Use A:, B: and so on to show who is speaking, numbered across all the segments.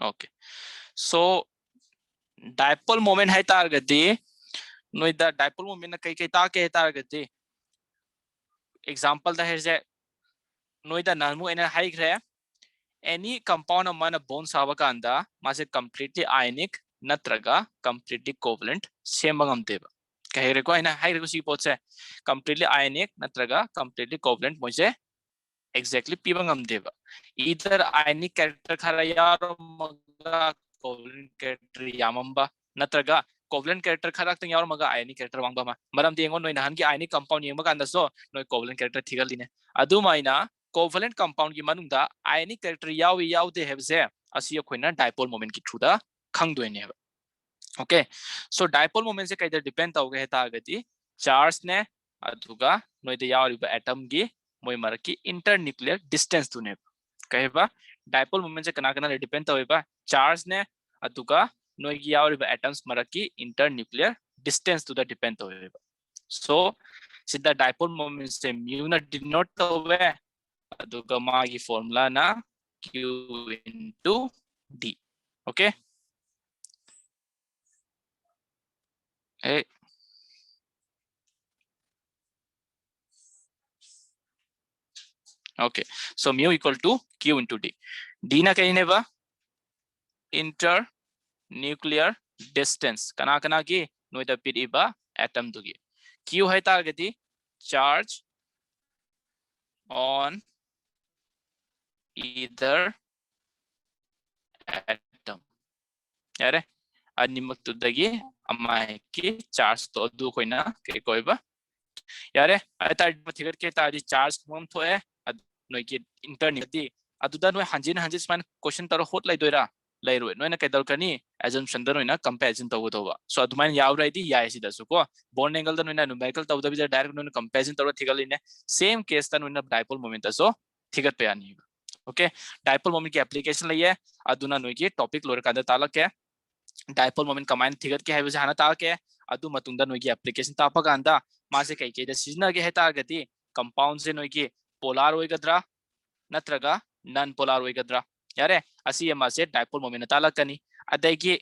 A: Okay. So dipole moment hai targati noi da dipole moment na kai ta ke targati example da herje noi da namu ena hai gre any compound amana bond saba kanda mase completely ionic natraga completely covalent same ngamdeba kahire ko ina hai ko si potse completely ionic natraga completely covalent moise exactly piba ngamdeba either ionic character khara yaro maga covalent character yamamba natraga covalent character khara tang yaro maga ionic character wangba ma maram de ngon noi nahan ki ionic compound yema kanda so noi covalent character thigaline adu maina covalent compound ki manungda ionic character yawi yawde hebse asi akoina dipole moment ki through da khangdoine ba okay so dipole moment se kaida depend tawge heta agati charge ne aduga noide yawriba atom gi moi maraki internuclear distance tune kaheba dipole moment se kana kana depend taweba charge ne aduga noigi yawriba atoms maraki internuclear distance to the depend taweba so sida dipole moment se mu na denote tawe aduga magi formula na q into d okay hey okay so mu equal to q into d d na kaine ba internuclear distance kana kana ki noida piriba atom dugi q hai targeti charge on either atom yare animak tudagi amai ki charge to du koina ke koiba yare ai tar thigat ke tari charge mom thoe noi ki internuclear aduda noi hanjin sman question taro hot lai doira lairoi noina kaidal kani assumption da noina comparison tawu doba so adumain yawrai di yai sida su ko bond angle da noina numerical tawu da bi direct noina comparison tawu thigaline same case da noina dipole moment so thigat pe ani okay dipole moment ki application laiye aduna noi ki topic lor ka da tala ke dipole moment command thigat ke haibse hana ta ke adu matungda noi ki application ta pa ganda ma se kai ke da sizna ge heta gati compound se noi ki polar oigadra natraga non polar oigadra yare asi ma se dipole moment ta lakani adagi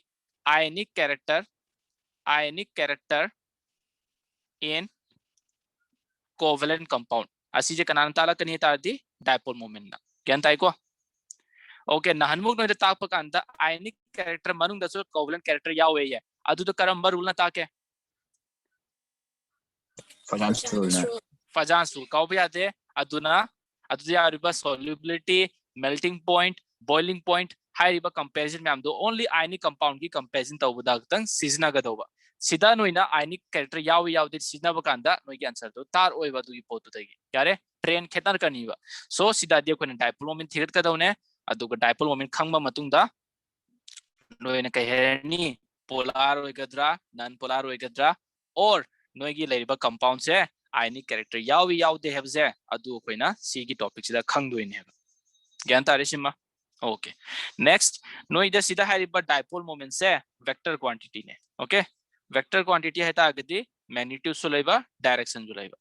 A: ionic character in covalent compound asi je kanan ta lakani ta di dipole moment na kyan tai ko okay nahanmuk no ta pa kanda ionic character manung da so covalent character yawe ye adu to karamba rule na ta ke Fajans rule kau bya de aduna adu ya riba solubility melting point boiling point high riba comparison ma'am do only ionic compound ki comparison tawda tang sizna ga doba sida noina ionic character yaw de sizna ba kanda noi ki answer do tar oi ba du gi potu tagi yare train khetar kani ba so sida de ko dipole moment thigat ka dawne adu ga dipole moment khangba matungda noina kai herni polar oigadra non polar oigadra or noi gi leiba compound se ionic character yawi they have ze adu koina c gi topic sida khangdoine ha gyan tare sima okay next noi da sida hariba dipole moment se vector quantity ne okay vector quantity hai ta agadi magnitude so leiba direction jo leiba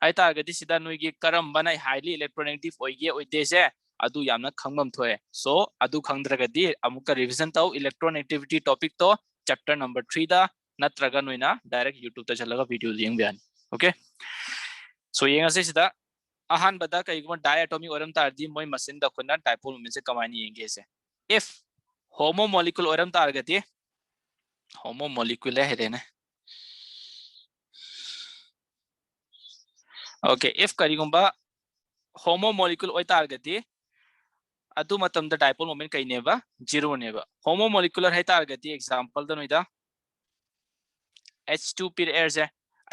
A: hai ta agadi sida noi gi karam banai highly electronegative oige oide se adu yamna khangmam thoe so adu khangdragadi amuka revision tau electronegativity topic to chapter number 3 da natraga noina direct youtube ta chalaga video yeng bian okay so yenga se sida ahan bada kai guma diatomic oram tar di moi machine da khona dipole moment se kamani yenge se if homo molecule oram tar gati homo molecule hele ne okay if kari gumba homo molecule oi tar gati adu matam da dipole moment kai neba zero neba homo molecular hai tar gati example da noida H2 pir air se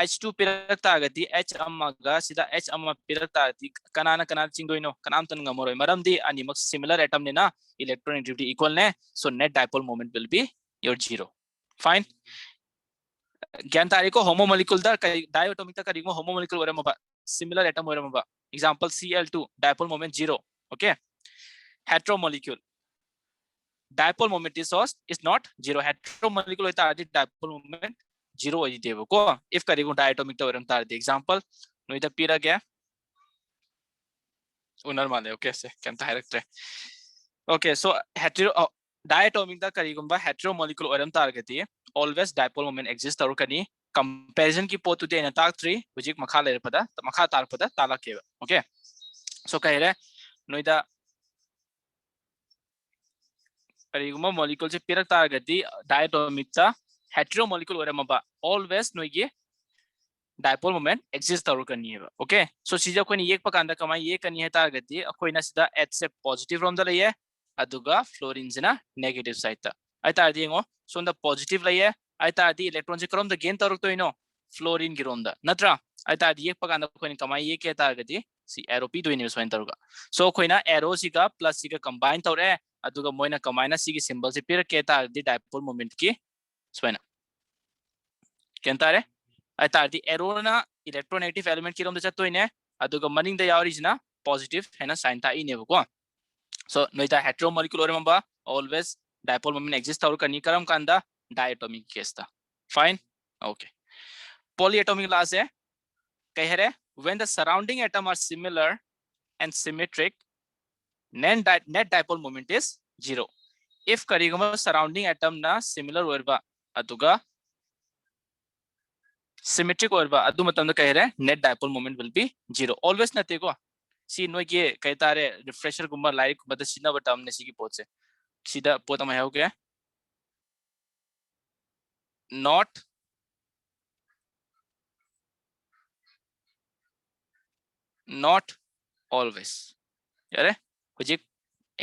A: H2 pirak tagadi H amaga sida H amma pirak tagadi kanana chingdoino kanam tan ngamoroi maramdi animak similar atom ne na electronegativity equal ne so net dipole moment will be your zero fine gyan tari ko homo molecule da diatomic ta kari homo molecule orama ba similar atom orama ba example Cl2 dipole moment 0 okay hetero molecule dipole moment is not 0 hetero molecule ta dipole moment 0 oji devo ko if karigu diatomic to oram tar the example noida pira gya unar male okay se kan ta directre Okay, so hetero diatomic da karigumba hetero molecule oram targeti always dipole moment exist tarukani comparison ki pot today na tak 3 hujik makha le pada makha tar pada tala keba. Okay, so kahire noida karigumba molecule se pirak targeti diatomic ta hetero molecule oram ba always noigi dipole moment exist tarukani ba. Okay, so sija ko ni ek pakanda kamai ye kani hai targeti akoina sida H se positive rom da laye aduga fluorine jina negative side ta ai tar dingo so the positive laye ai tar di electron je krom da gain taruk to ino fluorine gi rom da natra ai tar di ek pakanda ko ni kamai ye ke targeti si arrow p do ni so taruga so koina arrow si ga plus si ga combine tore aduga moina combine si gi symbol se pir ke tar di dipole moment ki soina kentare ai tar di arrow na electronegative element ki rom da chatto ine aduga maning da yauri jina positive hena sign ta ine ko so noita hetero molecule oremba always dipole moment exist aur kani karam kanda diatomic case ta fine okay polyatomic class hai keh rahe when the surrounding atom are similar and symmetric net dipole moment is 0 if karigama surrounding atom na similar orba aduga symmetric orba adu matamda keh rahe net dipole moment will be 0 always nate ko si no ye कहता रे refresher gumba like bada sina batam ne si ki pot se sida pot am hai okay not always yare hujik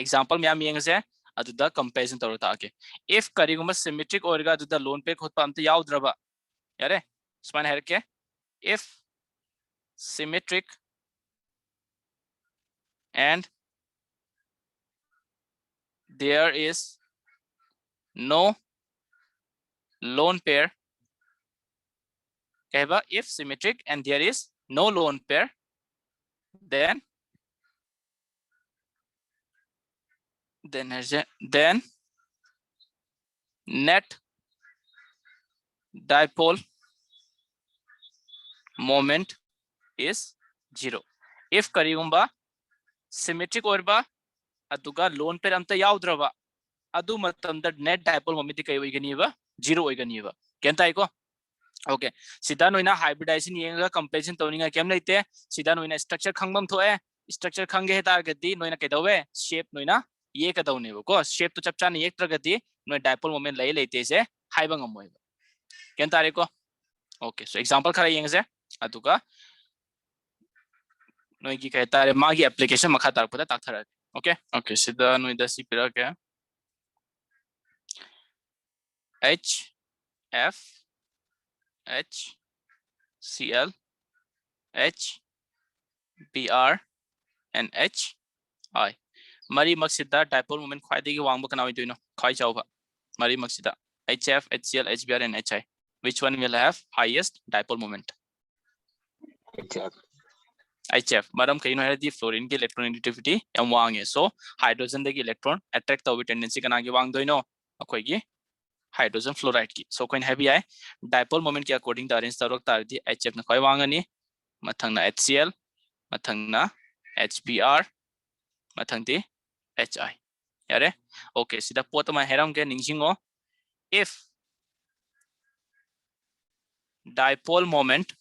A: example me am yeng se adu da comparison tor ta ke if kariguma symmetric orga adu da lone pair khot pam ta yaud raba yare span her ke if symmetric and there is no lone pair कहबा if symmetric and there is no lone pair then net dipole moment is 0 if karigumba symmetric orba aduga lone pair amta yaudraba adu matamda net dipole moment kai oigani ba 0 oigani ba kenta iko okay sida noina hybridization yenga comparison toninga kem leite sida noina structure khangbam thoe structure khange hetar gadi noina kedawe shape noina ye kadawne ko shape to chapcha ne ek tragati noi dipole moment lai leite se haiba ngamoi ken tare ko okay so example khara yengse aduga noi ki कहता है मागी application makha tar pata tak thara okay okay sida noi da si pira ke H F H Cl H Br and H I mari maksida dipole moment khwai de gi wangba kana wi doino khwai chawba mari maksida HF HCl HBr and HI which one will have highest dipole moment HF maram kaino hadi fluorine ki electronegativity yam wange so hydrogen de ki electron attract tawi tendency kana gi wang doino akoi gi hydrogen fluoride ki so coin heavy ai dipole moment ki according to arrange tarok tar di HF na khoi wangani mathang na HCl mathang na HBr mathang di HI yare okay sida pot ma heram ke ningsingo if dipole moment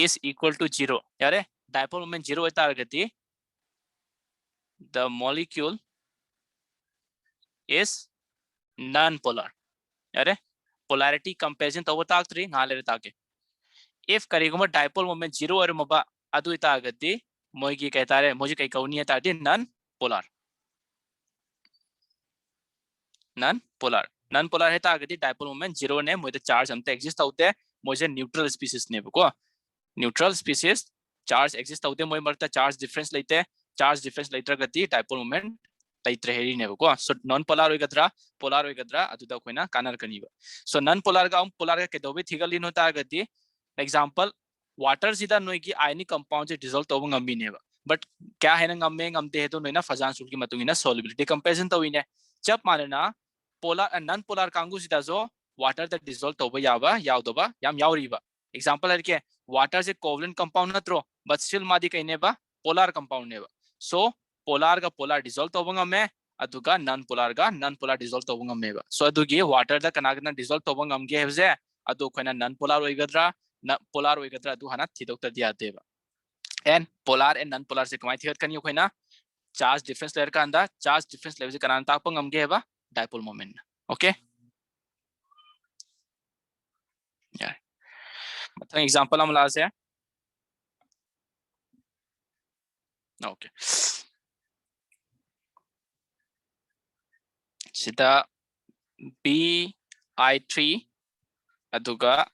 A: is equal to 0 yare dipole moment 0 eta agati the molecule is non-polar yare polarity comparison to tak 3 ngale take if kariguma dipole moment 0 or maba adu eta agati moi ki कहता है मुझे कई कौनी है ताकि non polar है ताकि dipole moment 0 ने मुझे charge हमते exist होते हैं मुझे neutral species ने को neutral species charge exist होते हैं मुझे मरता charge difference लेते हैं charge difference लेते गति dipole moment लेते हेरी ने को so non polar होई गदरा polar होई गदरा अदु दा कोइना कानर कनीबा so non polar का polar का केदोबे थिगलिन होता गति example water सीधा नोई की ionic compound से dissolve तो ngami ने but क्या है ना ngame ngamte है तो नोइना फजान सुल की मतुंगी ना solubility comparison तो इने जब मानना polar and non polar कांगु सीधा जो water that dissolve तो यावा यावदोबा याम यावरीबा example है कि water से covalent compound ना थ्रो but still मादी कहीं ने बा polar compound ने बा So polar ga polar dissolve tawba ngame aduga non polar ga non polar dissolve tawba ngame ba. So adugi water da kana kana dissolve tawba ngamge hebje adu koina non polar oigadra na polar oigadra adu hana thidok ta diya deba. And polar and non polar se kamai thiat kani koina charge difference layer ka anda charge difference level se kana takpa ngamge ba dipole moment. Okay? Yeah. Mathang example हम ला से. Okay. Sida Bi3 aduga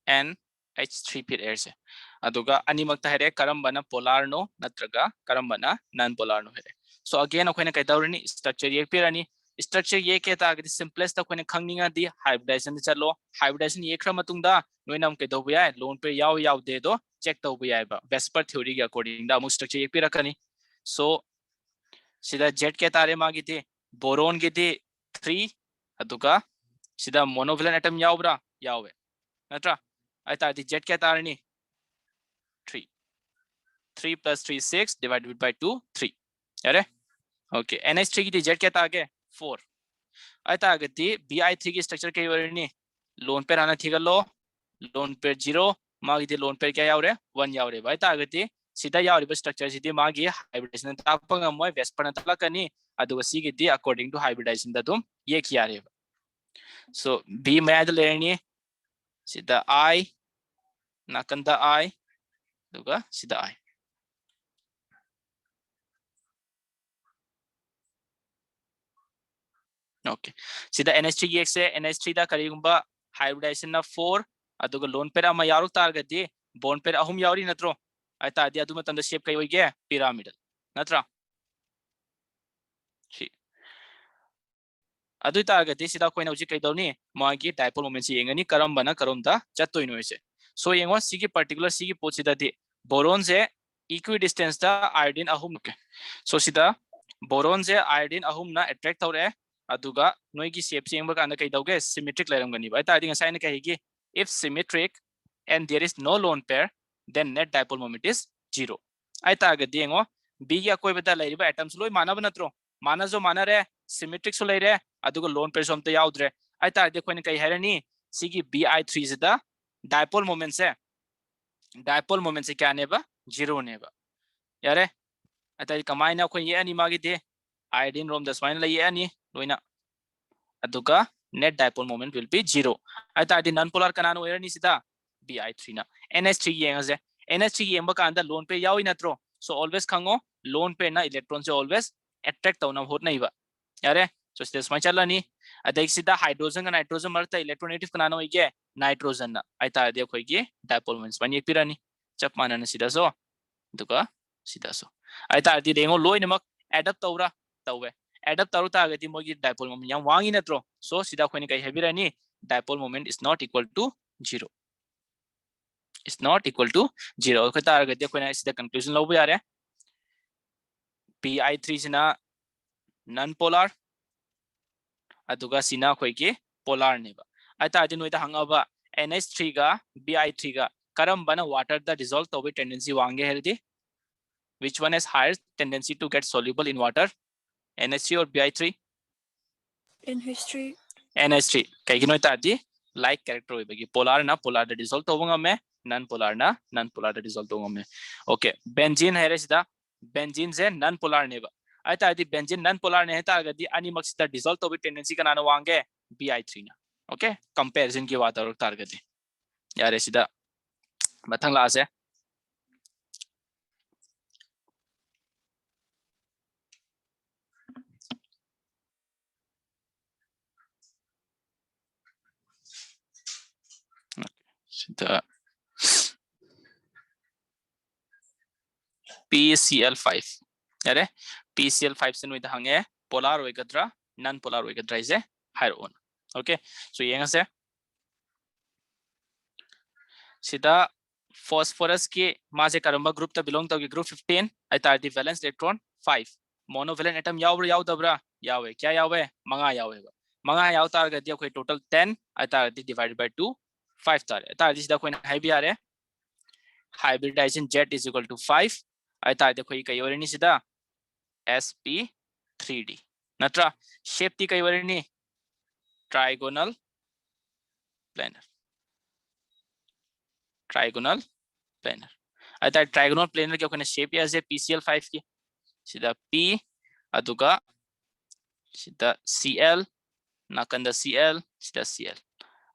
A: NH3 pit air se aduga animakta here karambana polar no natraga karambana non polar no here. So again akoina kai dawrani structure ye pirani structure ye ke ta agdi simplest akoina khangninga di hybridization chalo hybridization ye khra matungda noinam ke daw ya lone pair yaw de do check taw ya ba Vesper theory ga according da mu structure ye pirakani. So sida jet ke tare magi te boron ge te 3 aduga sida monovalent atom yawbra yawe natra aita di jet ke tarani 3 plus 3 6 divided by 2 3 yare okay nh3 ki jet ke tage 4 aita agati bi3 ki structure ke warni lone pair ana thigalo lone pair 0 magi di lone pair kya yawre 1 yawre aita agati sida yawriba structure sidi magi hybridization takpa ngamoi Vesper na talakani aduga si gi according to hybridization da dum ye kiyare. So b mad lerni sida I nakanda I aduga sida I. Okay. Sida NH3 x NH3 da karigumba hybridization na 4 aduga lone pair ama yaruk targadi bond pair ahum yawri natro aita adi adu matamda shape kai oige pyramidal natra si adu targadi sida koina uji kai dawni magi dipole moment si yengani karambana karomda chattoi no ise. So yengo sigi particular sigi pot sida di boron se equidistance da iodine ahum. Okay. So sida boron se iodine ahum na attract tawre aduga noigi shape chengba kana kai dauge symmetric leramgani ba ta dinga sign kai gi if symmetric and there is no lone pair then net dipole moment is 0 ai ta ga dengo b ya koi beta lai ba atoms loi mana banatro mana jo mana re symmetric so lai re aduga lone pair somta yaudre ai ta de koine kai herani sigi bi3 is the dipole moment se kya ne ba 0 ne ba yare ata kamai na koi ye ani magi de iodine rom the spine lai ye ani loina aduga net dipole moment will be 0 aita di non polar kanano erani sida bi3 na nh3 yengaze nh3 yemba kanda lone pair yawi natro so always khango lone pair na electrons always attract tawna hot nai ba yare so this ma chalani adai sida hydrogen and nitrogen marta electronegative kanano ige nitrogen na aita de khoi ge dipole moments bani pirani chap manana sida so duga sida so aita di rengo loinamak add up tawra tawe add up taru ta agati mogi dipole moment yang wangi natro so sida khoni kai hebirani dipole moment is not equal to 0 is not equal to 0 khata agati khona sida conclusion lobu yare pi3 sina non polar aduga sina khoi ke polar ne ba ata adi noida hangaba nh3 ga bi3 ga karam bana water the dissolve to tendency wange herdi which one has higher tendency to get soluble in water nh3 or bi3
B: NH3
A: nh3 kaigino tadi like character hoibagi polar na polar the dissolve to ngame non polar na non polar the dissolve to ngame okay benzene here sida benzene je non polar neba aita adi benzene non polar ne ta agadi ani maksida dissolve to tendency kana wange bi3 na okay comparison ki baat aur targadi yare sida mathang la ase sida PCl5 yare PCl5 se noida hange polar oigadra non polar oigadra is a higher one okay so yenga se sida phosphorus ke maje karamba group ta belong to group 15 aita di valence electron 5 monovalent atom yawbra yawdabra yawe kya yawe manga yawe ba manga yaw tar ga dia koi total 10 aita di divided by 2 5 tar aita di sida koi hai bi are hybridization z is equal to 5 ꯑꯗꯨ ꯑꯩꯈꯣꯏ ꯀꯩ ꯑꯣꯏꯔꯅꯤ ꯁꯤꯗ sp3d नत्रा shape ती कई वरनी trigonal planar अता trigonal planar के ओकने shape याजे PCL5 की सीधा P अदुगा सीधा CL नाकंदा CL सीधा CL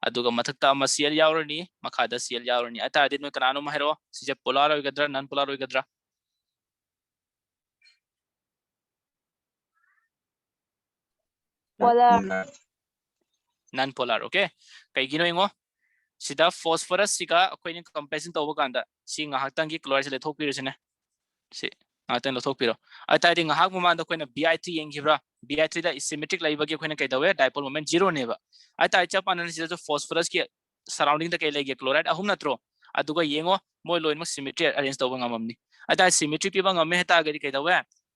A: अदुगा मथकता अमा CL यावरनी मखादा CL यावरनी अता दिन में कनानो महरो सिजे पोलर होइगद्रा नॉन पोलर होइगद्रा
B: Polar.
A: नॉन पोलर ओके कईगिनो इंगो सिदा फॉस्फोरस सिका अखोइने कंपेरिजन तोबो कांदा सि ngahaktangi chloride se lethokpirusene si ngahaktan lethokpiro atadi ngahak mama da koina Bi3 yenghibra Bi3 da symmetric laibagi koina kaidawe dipole moment 0 neba atai chapanan si jo phosphorus ki surrounding da kai lege chloride ahum natro aduga yengo moi loin mo symmetry arrange toba ngamamni atai symmetry piba ngame heta agari kaidawe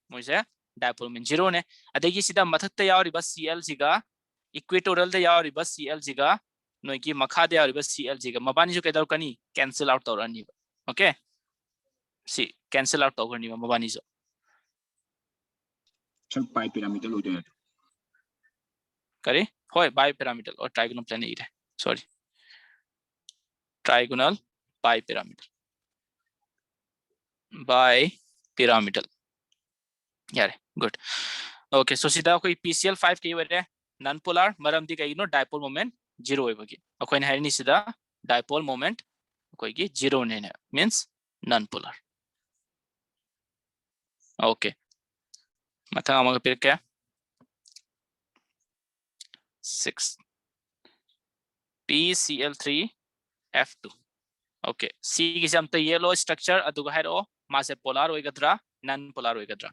A: moise dipole moment 0 ne adagi sida mathakta yawriba Cl siga equatorial da yawriba Cl siga नोकी मखा दे आरिबा CL जिगा मबानी जो केदर कनी cancel out तौरनी ओके सी कैंसिल आउट तौरनी मबानी जो
C: सब पाई पिरामिडल होते हैं
A: करे होय बाय पिरामिडल और ट्राइगोनल प्लेन इरे सॉरी ट्राइगोनल बाय पिरामिडल यार गुड ओके सो सीधा कोई PCL5 के वरे नॉन पोलर मरम दी कई नो डायपोल मोमेंट 0 होइबगी अखोइन हाइनी सिदा डायपोल मोमेंट कोइगी 0 ने मींस नॉन पोलर ओके मथा अमग फिर क्या 6 PCl3F2 ओके C की समता येलो स्ट्रक्चर अदुगा हाइरो मासे पोलर होइगद्रा नॉन पोलर होइगद्रा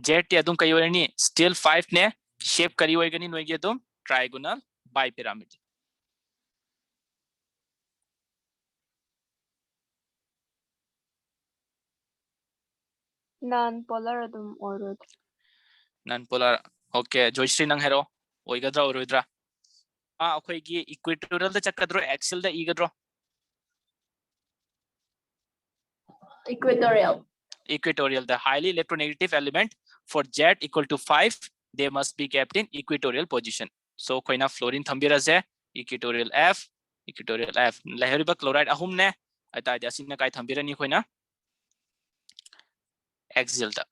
A: जेट अदुम कई वरनी स्टिल 5 ने शेप करी होइगनी नोइगे अदुम trigonal bipyramid
B: Non-polar adum orod.
A: Non polar okay जोइश्री नंग हेरो ओइगद्रा ओरोइद्रा अखोइगी इक्वेटोरियल द चक्कद्रो एक्सिल द इगद्रो
B: Equatorial.
A: the highly electronegative element for Z equal to 5 they must be kept in equatorial position so koina fluorine thambira je equatorial F lahariba chloride ahum ne ata asina kai thambira ni koina axial da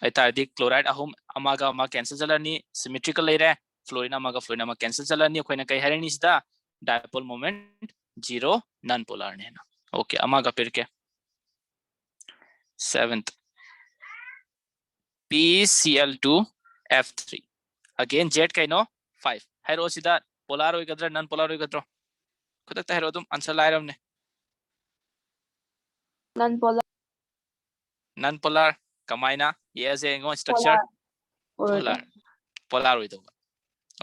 A: ata di chloride ahum amaga ama cancel jalani symmetrical leire fluorine ama cancel jalani koina kai harani sida dipole moment 0 non polar ne na okay amaga pirke 7th PCl2F3 again Z kaino 5 hairo sida polar hoigadra non polar hoigadro kudakta hairo dum answer lairamne non polar kamaina yes engo structure polar hoido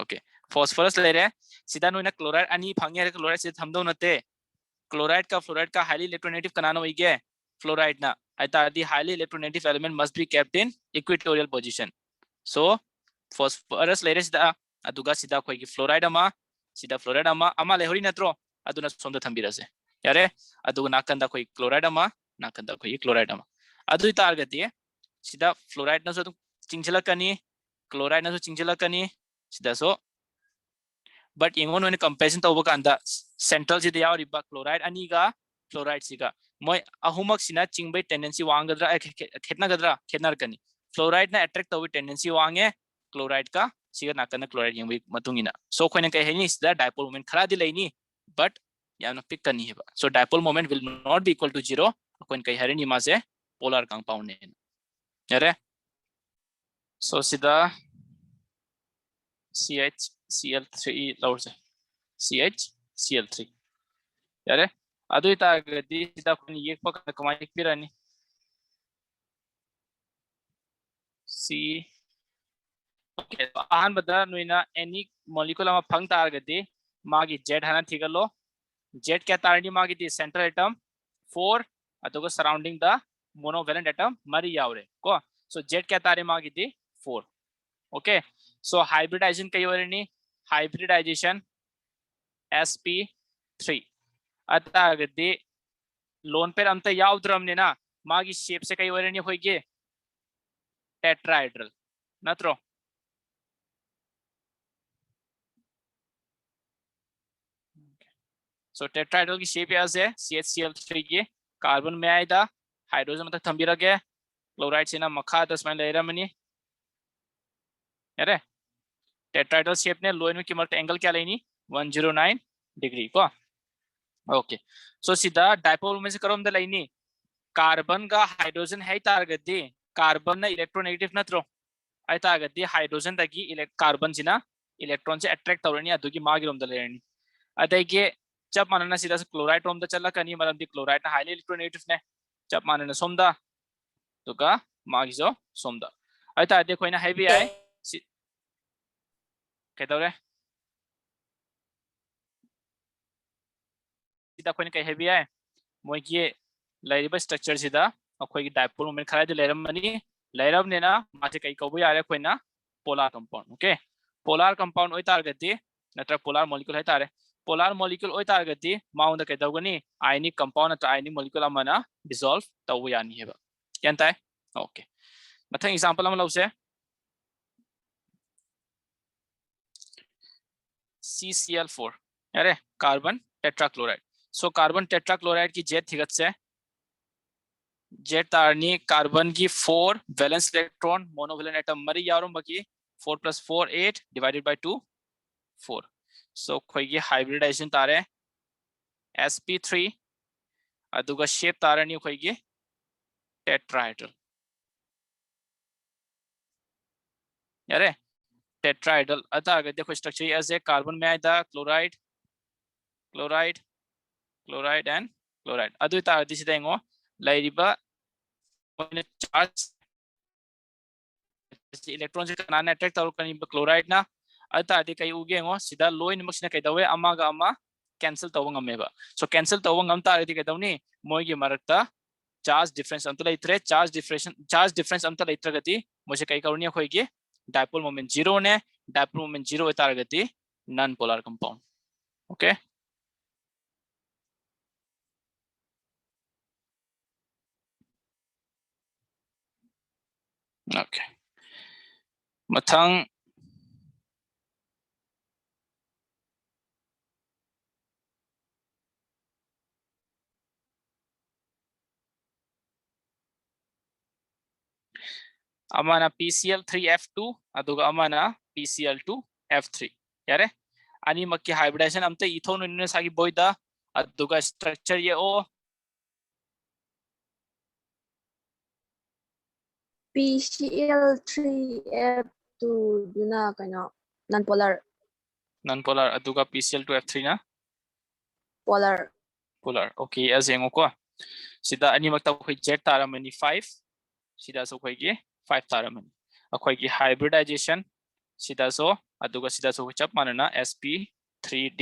A: okay phosphorus lere sida noina chloride ani phangye re chloride se thamdo nate chloride ka fluoride ka highly electronegative kanano hoige fluoride na the highly electronegative element must be kept in equatorial position so phosphorus layer sida aduga sida khoi fluoride ama sida fluoride ama lehori natro aduna somda thambirase yare aduga nakanda khoi chloride ama nakanda khoi chloride ama adu targati sida fluoride na so chingjalakani chloride na so chingjalakani sida so but ingon when comparison tawba kanda central sida yawriba chloride aniga fluoride siga moi ahumak sina chingbai tendency wangadra khetna gadra khetnar kani fluoride na attract tawi tendency wange chloride ka siga nakana chloride yengbi matungina so khoina kai heni sida dipole moment khara di laini but yamna pick kani heba so dipole moment will not be equal to 0 khoin kai hareni ma se polar compound ne yare so sida CHCl3 lawse CHCl3 yare adu itagadi sida kun yek pak kamai pirani C okay ahan bada noina any molecule ama phang targadi magi Z hana thigalo Z kya tarni magi the central atom 4 aduga surrounding the monovalent atom mari yawre ko so Z kya tare magi the 4 okay so hybridization kai warni hybridization sp3 atagadi lone pair amta yawdramne na मागी shape से कई ओरनी होइगे tetrahedral नत्रो सो tetrahedral की shape याज है CH3 की carbon में आइदा hydrogen मतलब थंबिरगे chloride से ना मखा दसमान लेरमनी यारे टेट्राहेड्रल शेप ने लोइन में किमर्ट एंगल क्या लेनी 109 डिग्री को ओके सो सीधा डायपोल में से करम द लेनी कार्बन का हाइड्रोजन है तारगदी कार्बन ना इलेक्ट्रोनेगेटिव नत्रो आई तारगदी हाइड्रोजन तकी कार्बन सिना इलेक्ट्रॉन से अट्रैक्ट तवरनी अदुगी मागी रोम द लेनी अदगे जब मानना सीधा से क्लोराइड रोम द चला कनी मरम दी क्लोराइड ना हाईली इलेक्ट्रोनेगेटिव ने जब मानना सोमदा तो का मागी जो सोमदा आई ता देखो इना हेवी आई कैदौरे सीधा कोई कहीं हेवी है मोइगी लाइव स्ट्रक्चर सीधा अखोई डायपोल मोमेंट खरा जो लेरमनी लेरम ने ना माथे कई कबु यारे कोई ना polar compound okay polar compound ओइ तारगति नत्र पोलर मॉलिक्यूल है तारे पोलर मॉलिक्यूल ओइ तारगति माउंड के दगनी आयनिक कंपाउंड नत्र आयनिक मॉलिक्यूल अमना डिसॉल्व तव यानी हेबा यंताय ओके मथंग एग्जांपल हम लौसे CCl4 अरे carbon tetrachloride so carbon tetrachloride की जेड थिगत से जेड तारनी कार्बन की 4 वैलेंस इलेक्ट्रॉन मोनोवैलेंट एटम मरी यारों बाकी 4 + 4 8 डिवाइडेड बाय 2 4 सो खोई हाइब्रिडाइजेशन तारे sp3 अदुगा शेप तारनी खोई टेट्राहेड्रल यारे टेट्राहेड्रल अता अगर देखो स्ट्रक्चर एज ए कार्बन में आइदा chloride chloride chloride and chloride अदु तारदी सिदेंगो लाइरिबा चार्ज इलेक्ट्रॉन से कनाना अट्रैक्ट तौर कनी क्लोराइड ना अतादि कई उगेंगो सिदा लोइन मक्सिना कइदवे अमागा अमा कैंसिल तव ngमेबा सो कैंसिल तव ngम तारदी कइदवनी मोइगी मरक्ता चार्ज डिफरेंस अंत लेत्रे चार्ज डिफरेंस अंत लेत्रगति मोसे कई करूनी खोइगे डायपोल मोमेंट 0 ने डायपोल मोमेंट 0 तारगति non polar compound okay okay मथंग अमाना PCl3F2 अदुगा अमाना PCl2F3 यारे अनि मक्की हाइब्रिडाइजेशन अमते इथोन इनने सागी बोइदा अदुगा स्ट्रक्चर ये ओ
B: PCl3F2 दुना कनो non polar
A: अदुगा PCl2F3 ना
B: polar
A: ओके एज एंगो को सिदा अनि मक्ता खोइ जेड तारामनी 5 सिदा सो खोइगे 5 तारामनी अखोइगी हाइब्रिडाइजेशन सिदा सो अदुगा सिदा सो चप मानना sp3d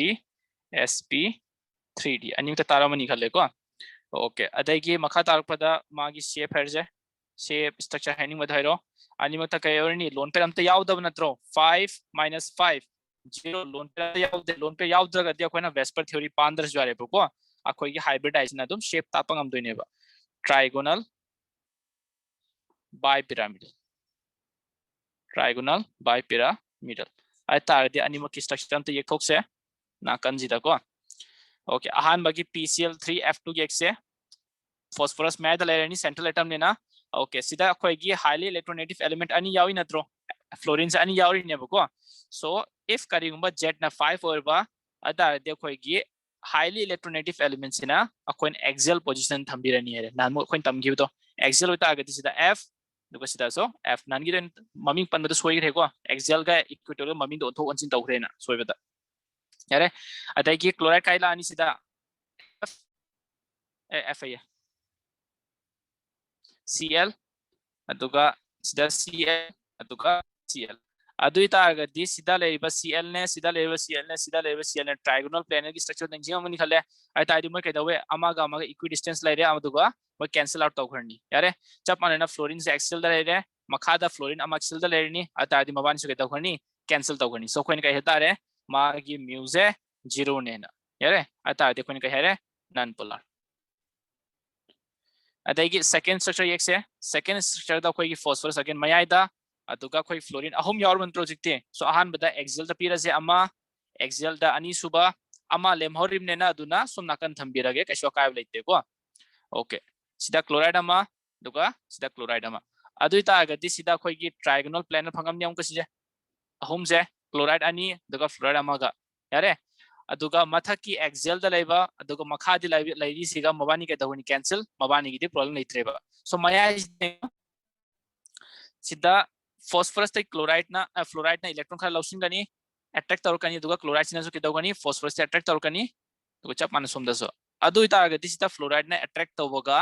A: अनि मक्ता तारामनी खले को ओके अदैगी मखा तारपदा मागी शेप हरजे शेप स्ट्रक्चर हैनिंग मधाइरो अनि मक्ता कयोरनी लोन पे हमते यावदब नत्रो 5 - 5 0 लोन पे यावद्रग अदि अखोइना वेस्पर थ्योरी पांदरस जारे को अखोइगी हाइब्रिडाइजेशन अदुम शेप तापंग हम दोइनेबा ट्राइगोनल बाइपिरामिडल आई तारदि अनिमक की स्ट्रक्चर अंत येथोक से नाकन जिदा को ओके अहान बगी PCl3F2 के से फास्फोरस मैद लेरनी सेंट्रल एटम नेना ओके सीधा खोइगी हाईली इलेक्ट्रोनेगेटिव एलिमेंट अनि यावी नत्रो फ्लोरीन से अनि यावी नेबको सो इफ करिगुंबा जेड ना 5 ओरबा अदा दे खोइगी हाईली इलेक्ट्रोनेगेटिव एलिमेंट सिना अखोइन एक्सियल पोजीशन थंबिरनी है नामो खोइन तमगिबो एक्सियल होता आगति सीधा F दुगा सीधा सो F नानगी देन ममिंग पनबद सोइ रेको एक्सियल का इक्विटोरियल ममिंग दो थो अनसिन तौरेना सोइबदा यारे अदागी क्लोराइड काइला अनि सीधा F है Cl अदुगा सीधा Cl अदुगा Cl अदुई तागदी सीधा लेबा Cl ने सीधा लेबा ट्रायगोनल प्लेनर की स्ट्रक्चर नंजी हम निखले आई ताइदि म कइदवे अमागा इक्विडिस्टेंस लाइरे अमदुगा म कैंसिल आउट तौखरनी यारे चप मानना फ्लोरीन से एक्सियल दा लेरे मखादा फ्लोरीन अमा एक्सियल दा लेरनी अतादि मबान से कइदखरनी कैंसिल तौखरनी सो कोइन कइ हेतारे मागी म्यूजे 0 नेना यारे अतादि कोइन कइ हेरे नॉन पोलर अदगी सेकंड स्ट्रक्चर एक्स है सेकंड स्ट्रक्चर दा कोई फॉस्फरस अगेन मयाइदा अदुगा कोई फ्लोरीन अहुम यावर मन प्रोजेक्ट सो अहान बदा एक्सेल दा पिरसे अमा एक्सेल दा अनि सुबा अमा लेमहरिम नेना अदुना सुम नाकन थंबिरगे कैसो काय लेते को ओके सिदा क्लोराइड अमा दुगा सिदा क्लोराइड अमा अदुई तागति सिदा कोई की ट्रायगोनल प्लेनर फंगम नियम कसिजे अहुम जे क्लोराइड अनि दुगा फ्लोराइड अमागा यारे अदुगा मथक की एक्सेल दा लेबा अदुगा मखादि लाइरी सिगा मबानी के दवनी कैंसिल मबानी की प्रॉब्लम लेत्रेबा सो मया सिदा फॉस्फरस ते क्लोराइड ना फ्लोराइड ना इलेक्ट्रॉन खा लौसिन गनी अट्रैक्ट तौर कनी दुगा क्लोराइड सिना सो किदौगनी फॉस्फरस ते अट्रैक्ट तौर कनी दुगा चप मान सोमदसो अदु इतागति सिदा फ्लोराइड ना अट्रैक्ट तौबगा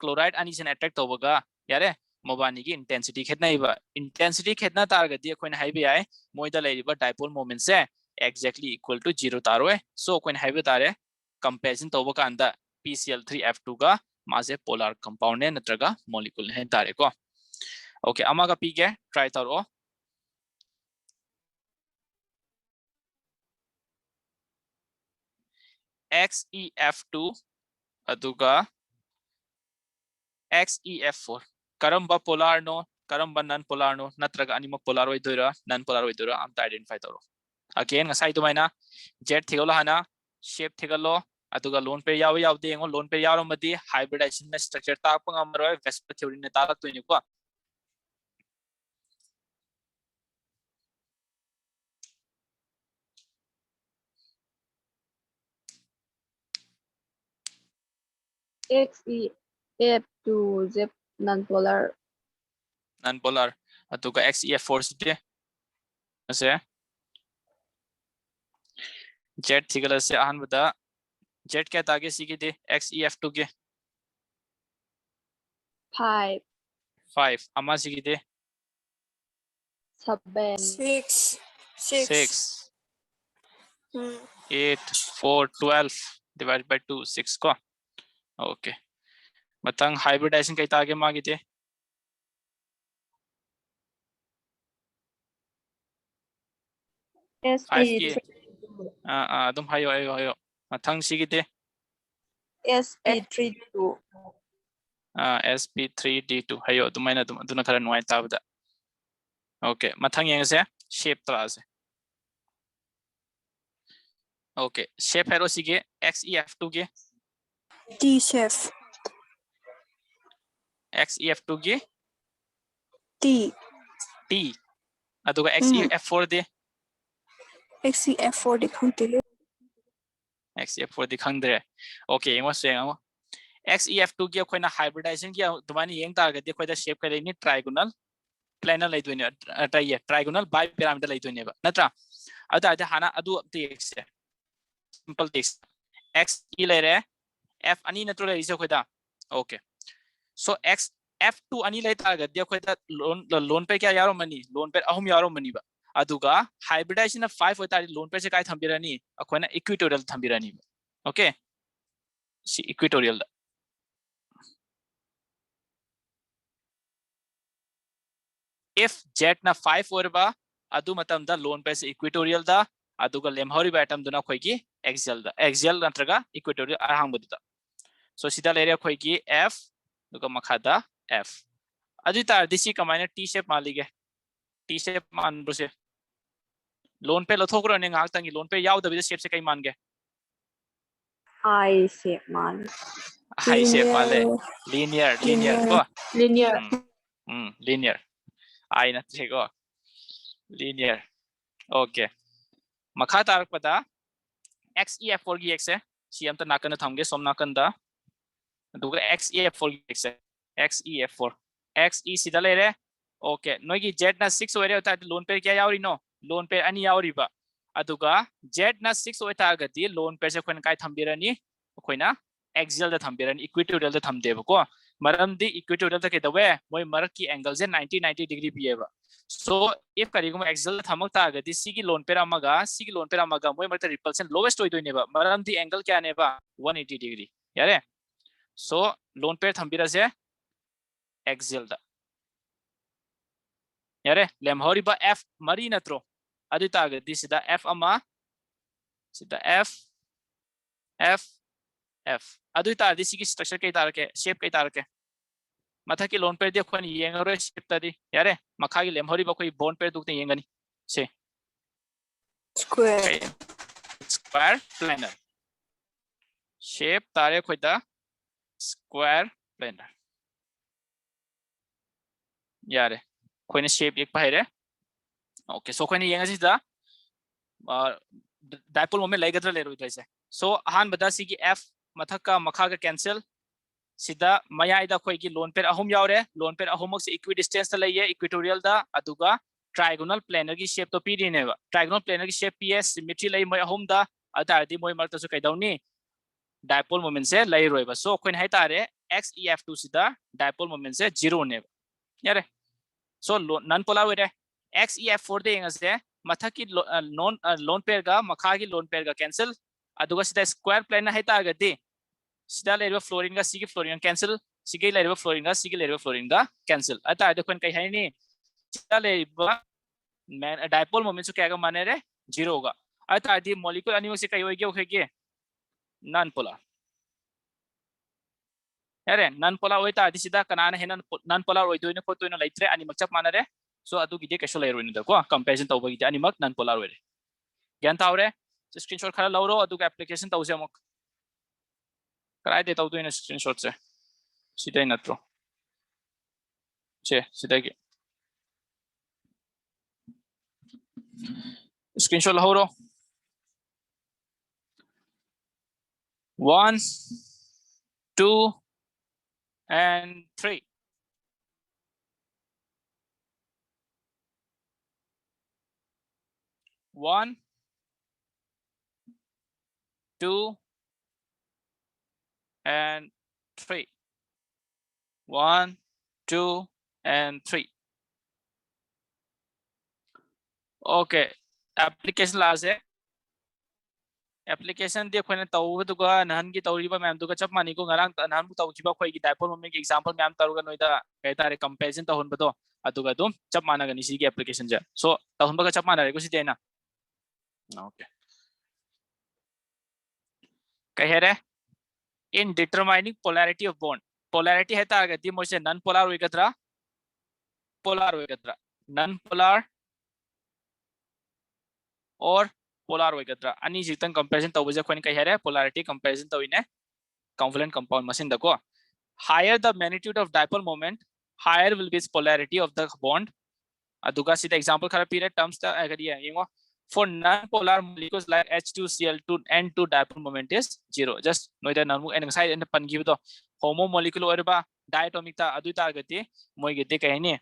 A: क्लोराइड अनि सिन अट्रैक्ट तौबगा यारे मोबानी की इंटेंसिटी खेतनाइबा इंटेंसिटी खेतना तारगति अखोइन हाइबे आय मोइदा लेरिबा डाइपोल मोमेंट से exactly equal to 0 तारोए so coin highway तारे कंपैरिजन तौबा कांदा PCl3F2 का मासे पोलर कंपाउंड है नत्रगा मॉलिक्यूल है तारे को ओके अमागा पी के ट्राई तारो XeF2 अदुगा XeF4 करंबा पोलर नो करंबा नॉन पोलर नो नत्रगा अनिमक पोलर ओइदोरा नॉन पोलर ओइदोरा अम आइडेंटिफाई तारो अगेन ngasai दुमाइना जेट थिगलो हाना शेप थिगलो अदुगा लोन पे याव याव देंगो लोन पे याव मदी हाइब्रिडाइजेशन ने स्ट्रक्चर तापंग अमरोय वेस्पर थ्योरी ने तालक तुनि को
B: XeF2 zep non-polar
A: अदुगा XeF4 setae असे जेट थिगला से आन बदा जेट क्या तागे सी के दे XeF2 के
B: 5
A: अमा सी के दे
B: 7
A: 6 8 4 12 divided by 2 6 को ओके मतंग हाइब्रिडाइजेशन कई तागे मागी दे अदुम हायो हायो मतंग सी के दे
B: sp3d2
A: sp3d2 हायो दुमाइना दुना खरा नुआइ ताबदा ओके मथंग येंगसे शेप तरासे ओके शेप हेरो सी के XeF2 के
B: t chef
A: XeF2 के
B: t
A: अदुगा XeF4 दे
B: XeF4 दिखंते
A: XeF4 दिखंदरे ओके येंगो सेंगो XeF2 के खोइना हाइब्रिडाइजेशन के दुमानी येंग तारगति खोइदा शेप करेनी ट्रायगोनल प्लेनर लेदोइने ट्रायगोनल बाइ पैरामीटर लेदोइने नत्रा अदा अदा हाना अदु example text x e लेरे f अनि नत्रो लेरिसे खोइदा ओके सो x f2 अनि ले तारगति खोइदा लोन पे क्या यारो मनी लोन पे अहुम यारो मनी बा अदुगा हाइब्रिडाइजेशन 5 होता लोन पे से काय थंबिरानी अखोना इक्विटोरियल थंबिरानी ओके सी equatorial if jet na 5 orba adu matam da loan पे से इक्विटोरियल दा अदुगा लेमहरी बैटम दुना खोई की एक्सियल नत्रगा इक्विटोरियल अहांग बदुदा सो सीधा ले रे खोई की f दुगा मखादा f अदु तार दिसी कमाइना t शेप मान लीगे t शेप मान बुसे लोन पे लथोकरो ने ngaak tangi लोन पे याव दबि शेप से कई मान गे
B: I shape मान
A: वाले linear को linear I na को linear ओके मखा तारक पता XeF4 की x है सी हम तो नाकन थमगे सोम नाकन दा दुगा XeF4 की x है XeF4 XE सीधा ले रे ओके नोई की Z ना 6 होरे होता है लोन पे क्या यावरी नो लोन पे अनि यावरी बा अदुगा Z ना 6 होता गति लोन पे से कोन काय थंबिरनी कोइना एक्सियल दा थंबिरनी इक्विटोरियल दा थंदेबको मरमदी इक्विटोरियल दा के दवे मोय मरक की एंगल से 90 डिग्री पिएबा सो इफ करिगुम एक्सियल थमक तागति सी की लोन पे रामगा मोय मरत रिपल्सन लोवेस्ट होय दोइनेबा मरमदी एंगल क्या नेबा 180 डिग्री यारे सो लोन पे थंबिरा से एक्सियल दा यारे लेमहरी बा f मरी नत्रो अदि तागति सिदा f अमा सिदा f f f अदु तागति सी की स्ट्रक्चर के तारके शेप के तारके मथा की लोन पेर दे खोन येंगरो शेप तदी यारे मखा की लेमहरी बखोई बोन पेर दुकते येंगनी से
B: Square.
A: स्क्वायर प्लेनर शेप तारे खोइदा स्क्वायर प्लेनर यारे खोइने शेप एक पाइरे ओके सो खोइने येंगसिदा डायपोल मोमेंट लेगद्रा लेरोइद्राइसे सो अहान बदा सी की एफ मथक का मखा का कैंसिल सिदा मयाइदा खोइगी लोन पेर अहुम यावरे लोन पेर अहुमक से इक्वी डिस्टेंस लइए इक्वेटोरियल दा अदुगा ट्रायगोनल प्लेनर की शेप तो पीदीनेबा ट्रायगोनल प्लेनर की शेप पीए सिमेट्री लइ मोय अहुम दा अतारदी मोय मरतसु कैदौनी डायपोल मोमेंट से लइ रोइबा सो खोइन हाइ तारे x e f2 सिदा डायपोल मोमेंट से 0 ने यारे सो नन पोलर वेरे x e f4 दे यंगसे मथा की लोन पेर का मखा की लोन पेर का कैंसिल अदुगा सिदा स्क्वायर प्लेन हाइ तागदी सिदा लेरिबा फ्लोरीन का सी की फ्लोरीन कैंसिल सिगे लेरिबा फ्लोरीन का सी की लेरिबा फ्लोरीन का कैंसिल अता देखो कई है नी सिदा लेरिबा मैं डायपोल मोमेंट सु क्या माने रे 0 होगा अता दी मॉलिक्यूल अनिमो से कई होगे ओके नॉन पोलर यारे नॉन पोलर होइता आदि सिदा कनाना है नॉन पोलर होइदोइने फोटोइने लाइत्रे अनिमक चप माने रे सो अदु गिदे कैसो लेरोइने दको कंपैरिजन तौबगी अनिमक नॉन पोलर होइरे ज्ञान तावरे स्क्रीनशॉट खरा लौरो अदु एप्लीकेशन तौसे अमुक कराय दे तौदोइने स्क्रीनशॉट से सीधे नत्रो छे सीधे के screenshot लौरो 1 2 and 3 1 2 and 3 1 2 and 3 okay application last है application दे खोने तौ दुगा नहन की तौरीबा मैम दुगा चप मानी को ngरang नहन बु तौ खिबा खोई की डायपोल मोमेंट की एग्जांपल मैम तरुगा नोइदा कई तारे कंपैरिजन तहुन बदो अदुगा दुम चप माना गनी सी की एप्लीकेशन जे सो तहुन बगा चप माना रे को सिते ना ओके कहे रे in determining polarity of bond polarity है ता गति मोसे नॉन पोलर होइगद्रा पोलर होइगद्रा नॉन पोलर और पोलर होइगद्रा अनि जितन कंपैरिजन तौबजे खोइन कहे रे पोलैरिटी कंपैरिजन तौइने covalent compound machine dako higher the magnitude of dipole moment higher will be its polarity of the bond aduga sida example khara period terms ta agadi hai yengo for non polar molecules like H2Cl2 N2 dipole moment is 0 just noida namu and side and pan give to homo molecule or ba diatomic ta adu ta agati moi gete kahini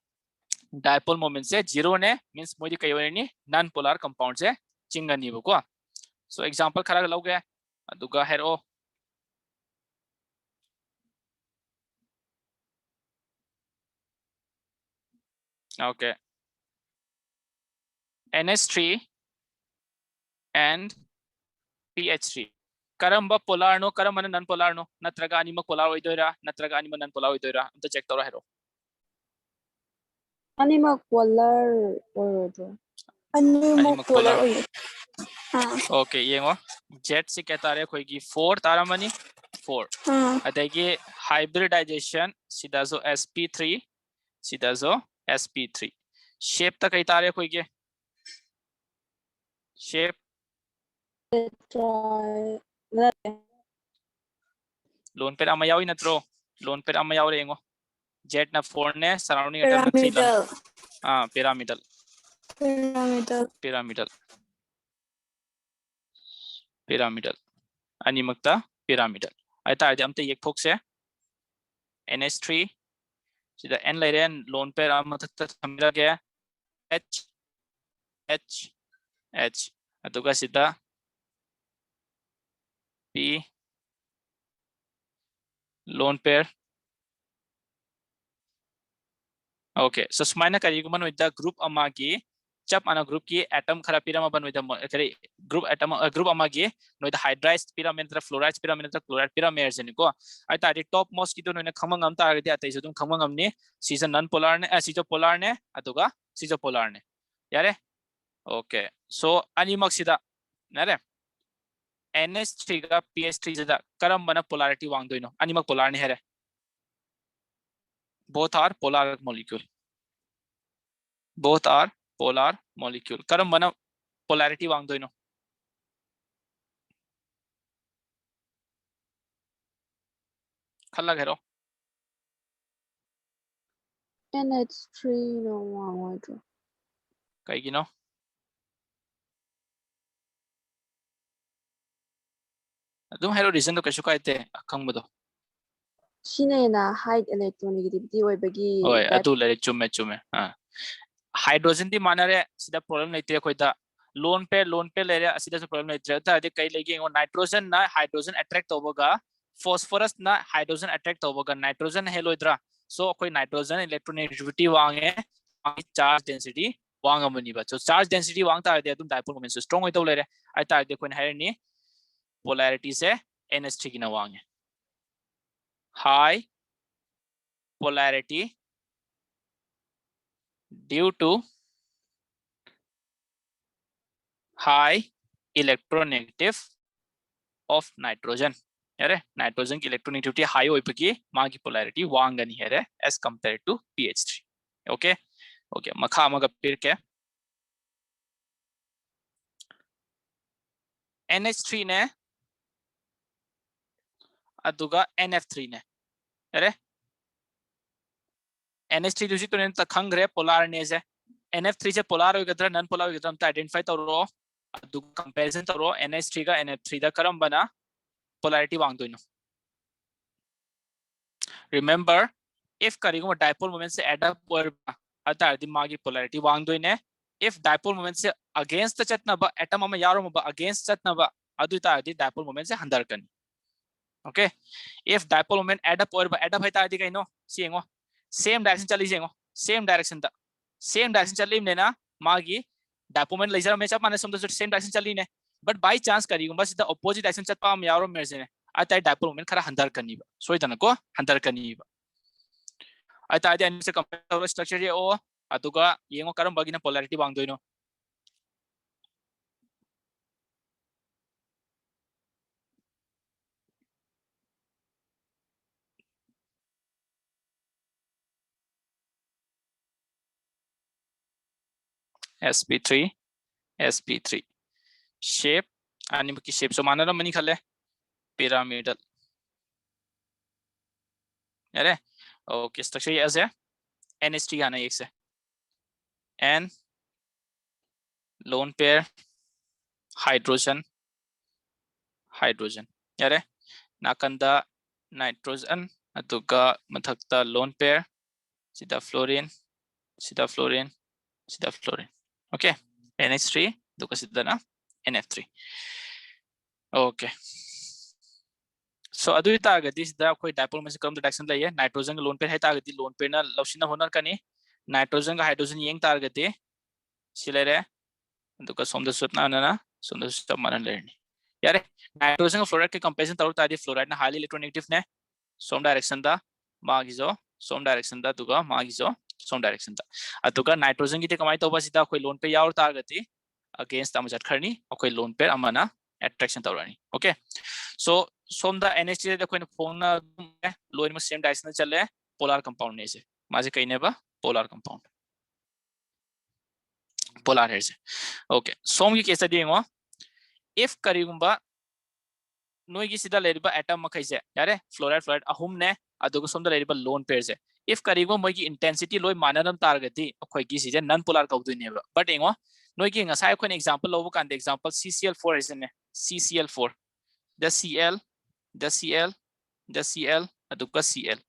A: dipole moment se 0 ne means moi di kayo ni non polar compound se chingani ko so example khara loge aduga hero okay NH3 and PH3 karamba polar no karamana non polar no natraga anima polar oidoira natraga anima non polar oidoira amta check tora hero
B: Anima polar or Anima polar oil.
A: okay yengo jet se kehta re koi ki 4 taramani 4 adagi hybridization sida zo sp3 sida zo sp3 shape ta kai tare koi ke shape loan per ama yawi natro loan per ama yaw rengo jet na 4 ne surrounding atom na 3 la pyramidal pyramidal ani makta pyramidal aita ade amte yek thok se nh3 sida n lairen loan per ama thakta thamira ge h h h aduga sida p loan pair okay so smaina kari guman with the group amagi chap ana group ki atom khara pirama ban with the kare group amagi no the hydrized pyramid the fluoride pyramid the chloride pyramid jeni ko ai ta top most ki don ne khamang am ta agati atai jodum khamang am ni season non polar ne season polar ne aduga season polar ne yare okay so animak sida nare nh3 ga ph3 sida karam bana polarity wang doino animak polar ne here both are polar molecule. Both are polar molecule. Karam bana polarity wang doino. Khalla ghero.
B: NH3 no wang oidro.
A: Kaigino. Adum hero reason to kaishu kaite akhangbodo.
B: Shine na high electronegativity oibagi.
A: Oi, adu lere chumme chumme. Hydrogen di mana re sida problem leite khoida lone pair lere asida se problem leite ta ade kai legi nitrogen na hydrogen attract hoboga phosphorus na hydrogen attract hoboga nitrogen heloidra so koi nitrogen electronegativity wange charge density wanga mani ba so charge density wang ta ade adum dipole moment so strong hoito lere ai ta ade koi hai ni polarity se ns3 ki na wange high polarity due to high electronegative of nitrogen. Here nitrogen की electronegativity high होइपकी मागी polarity Vangani here as compared to pH3. Okay, okay. मखा मगा फिर क्या? NH3 ने अदुगा NF3 ने. अरे NH3 दूसरी तो नहीं तखंग रहे polar ने से NF3 से polar हो गया non polar हो गया हम तो identify तो रो अदुगा comparison तो रो NH3 का NF3 दा करम बना polarity वांग दो इनो. Remember, if करेंगे dipole moment से add up और आता है दिमागी polarity वांग दो इन्हें. If dipole moment से against चटना बा atom हमें यारों में बा against चटना बा अदुता है dipole moment से हंदर करनी. Okay. If dipole moment add up और add up है ताकि कहीं नो सीएंगो same direction चली जाएंगो same direction ता same direction चली में ना मागी dipole moment laser में चप माने समझो same direction चली ने but by chance करेंगे बस इधर opposite direction चटपा हम यारों में से ने आता है dipole moment खरा हंदर करनी बा सोई तना को हंदर करनी बा आता है इनसे कंपेयर स्ट्रक्चर ये ओ अतुका येंगो करम बगिना polarity वांग दो इनो sp3 sp3 shape आणि मग की shape सो माना ना मनी खाले pyramidal अरे ओके स्ट्रक्चर ये ऐसे NH3 आना एक से N lone pair hydrogen अरे नाकंदा nitrogen अतुका मथक्ता lone pair सीधा fluorine okay NH3 दुका सीधा ना NF3 okay so adu ita agadi sida koi dipole में से कम डायरेक्शन लइए नाइट्रोजन का लोन पेयर है तागदी लोन पेयर ना लवसिना होनर कनी नाइट्रोजन का हाइड्रोजन येंग तारगती सिलेरे दुका सोमद सुतना ना सोमद सुत मनन लेनी यारे नाइट्रोजन का फ्लोराइड के कंपैरिजन तौर तादी फ्लोराइड ना हाईली इलेक्ट्रोनेगेटिव ने सोम डायरेक्शन दा मागिजो सोम डायरेक्शन दा दुका मागिजो सोम डायरेक्शन दा अतुका नाइट्रोजन की ते कमाई तौबा सिदा कोई लोन पे यावर तारगती अगेंस्ट अमजट खरनी और कोई लोन पेयर अमना attraction तौरानी okay so सोम दा NH3 देखो इन फोन ना लोइन में सेम डायरेक्शन चले पोलर कंपाउंड ने से माजे कहीं ने बा पोलर कंपाउंड पोलर है से ओके सोम की केस दिए हुआ if करीबा नोई की सीधा लेरिबा एटम मखै से यारे फ्लोराइड अहुम ने अदुगो सोम दा लेरिबा लोन पेयर से if करीबा मोई की इंटेंसिटी लोई माननम तारगती अखोई की सीजे नॉन पोलर कौदुने बा बट एंगो नोई की ngasa अखोन एग्जांपल लोबो कांदे एग्जांपल CCl4 इसने CCl4 the Cl अदुका Cl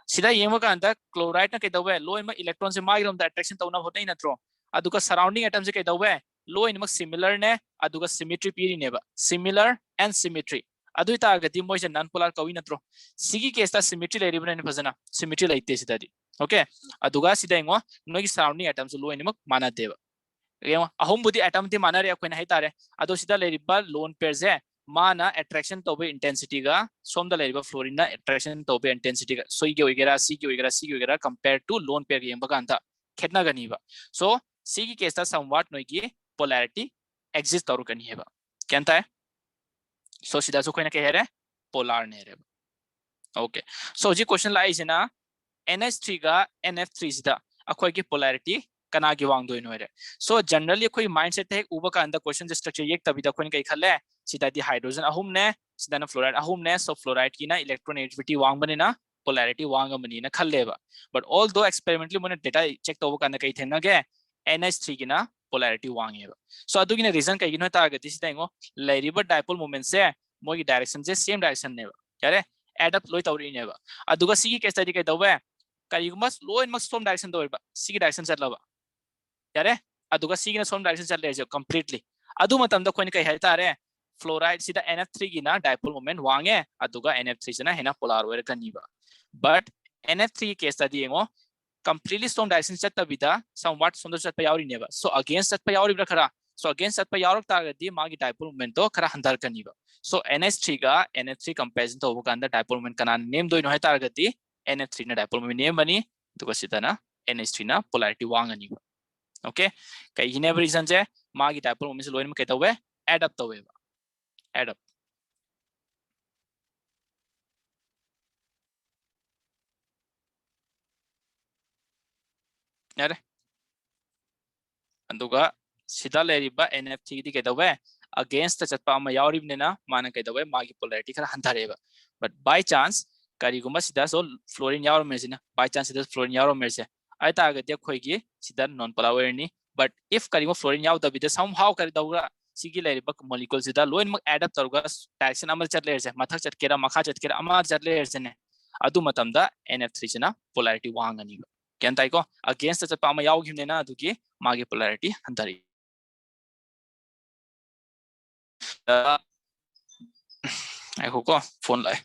A: सिदा येंगो कांदा क्लोराइड ना केदवे लो इनम इलेक्ट्रॉन से मागिरम द अट्रैक्शन तौना होते ही नत्रो अदुका सराउंडिंग एटम से केदवे लो इनम सिमिलर ने अदुका सिमेट्री पीरी नेबा सिमिलर एंड सिमेट्री अदुई तागति मोइसे नॉन पोलर कवि नत्रो सिगी केस्ता सिमेट्री लेरिबने ने फजना सिमेट्री लाइते सिदादी ओके अदुगा सिदा येंगो नोगी सराउंडिंग एटम से लो इनम माना देबा येंगो अहुम बुदी एटम ति माना रे अखोइन हाइतारे अदो सिदा लेरिबा लोन पेयर से माना अट्रैक्शन तोबे इंटेंसिटी का सोम द लेरिबा फ्लोरीन ना अट्रैक्शन तोबे इंटेंसिटी का सोई के वगैरह सी के वगैरह कंपेयर टू लोन पेयर के यंबा कांता खेतना गनीबा सो सी की केस्ता समवाट नोई की पोलैरिटी एग्जिस्ट तौर कनी हेबा केंता है सो सीधा सो कोइना के हेरे पोलर ने हेरे okay so ji question lie Jena NH3 ga NF3 sida akhoi ki polarity kana gi wang doi noire so generally akhoi mindset he uba ka anda question structure yek tabi da khoi kai khalle sida di hydrogen ahum ne sida na fluoride ahum ne so fluoride ki na electronegativity wang bane na polarity wang amani na khalle ba but although experimentally mone data check to ka na kai thena ge NH3 ki na polarity wang he ba so adu gi na reason kai gi no ta ga ti sida ngo lairiba dipole moment se moi direction se same direction ne ba yare add up loi tawri ne ba aduga sigi case study kai dawe kariguma loin mak som direction do ba sigi direction chatlaba yare aduga sigi na som direction chatle je completely adu matam da khoin kai hai tare fluoride sida NF3 gi na dipole moment wange aduga NF3 sina hena polar wire kani ba but NF3 case study ngo completely som direction chatta bida somewhat som chat pa yauri ne ba so against chat pa yauri bra khara so against chat pa yaurok ta di magi dipole moment to khara handar kani ba so NH3 ga NF3 comparison to bukanda dipole moment kana name do no hai tar gati NF3 na dipole moment name bani duga sida na NH3 na polarity wang ani ba okay kai hine reason je magi dipole moment loin ma kai tawe add up tawe ba add up yare anduga sida leriba NF3 di kai tawe against the chatpa ma yauri bnena mana kai tawe magi polarity khara handare ba but by chance kariguma sida so fluorine yaur mersina by chance sida fluorine yaur merse ai ta ga de khoi gi sida non polar ni but if kariguma fluorine yaur da bida somehow kari dawra sigi leriba molecule sida loin mak add up targa direction amal chat lerse mathak chat kera makha chat kera ama chat lerse ne adu matam da NF3 sina polarity wang ani ba kyan tai ko against the chatpa ma yaur gi ne na adu gi magi polarity handari ai ko phone lai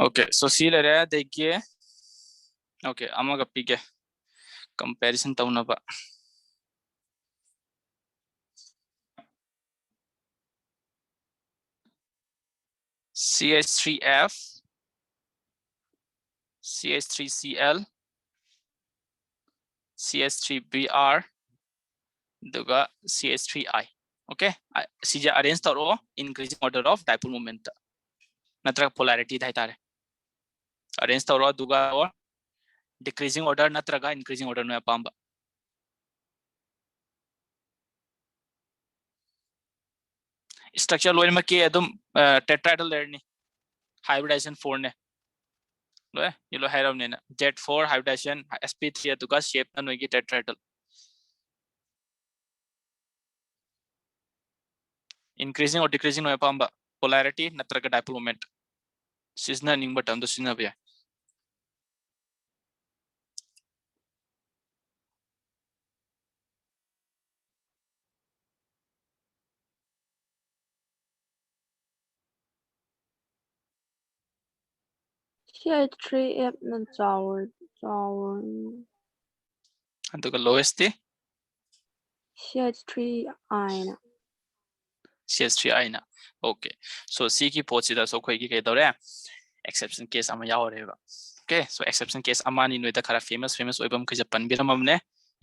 A: okay so see le re dekhiye okay amaga pike comparison tauna ba CH3F CH3Cl CH3Br duga CH3I okay sija arrange taro increasing order of dipole moment natra polarity dai tare arrange taro duga or decreasing order natraga increasing order no pamba structure loin ma ke adum tetrahedral lerni hybridization 4 ne lo yellow hairam ne na Z4 hybridization sp3 duga shape na noigi tetrahedral increasing or decreasing no pamba polarity natraga dipole moment sisna ning batam do sina bya
B: CH3F na tower
A: aduga lowest
B: CH3I na
A: CH3I na okay so C ki pot sida so khoi ki ke dore exception case ama yaure ba okay so exception case ama ni noida khara famous oibam khija panbiram amne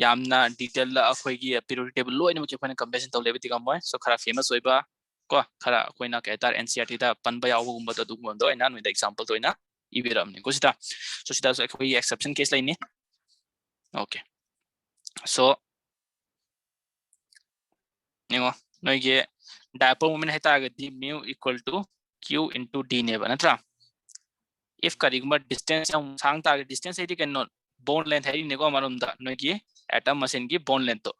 A: yamna detail la khoi gi periodic table lo ina ki khone comparison to lebi tigam boy so khara famous oiba ko khara koina ke tar NCERT da panba yawo gumba to dugum do ina noida example to ina ibiram ni ko sida so sida so khoi exception case la ni okay so ningo noige dipole moment hai ta agadi mu equal to q into d ne ba natra if karigma distance yang sang ta distance hai di no bond length hai ne ko marum da noigi atom machine ki bond length to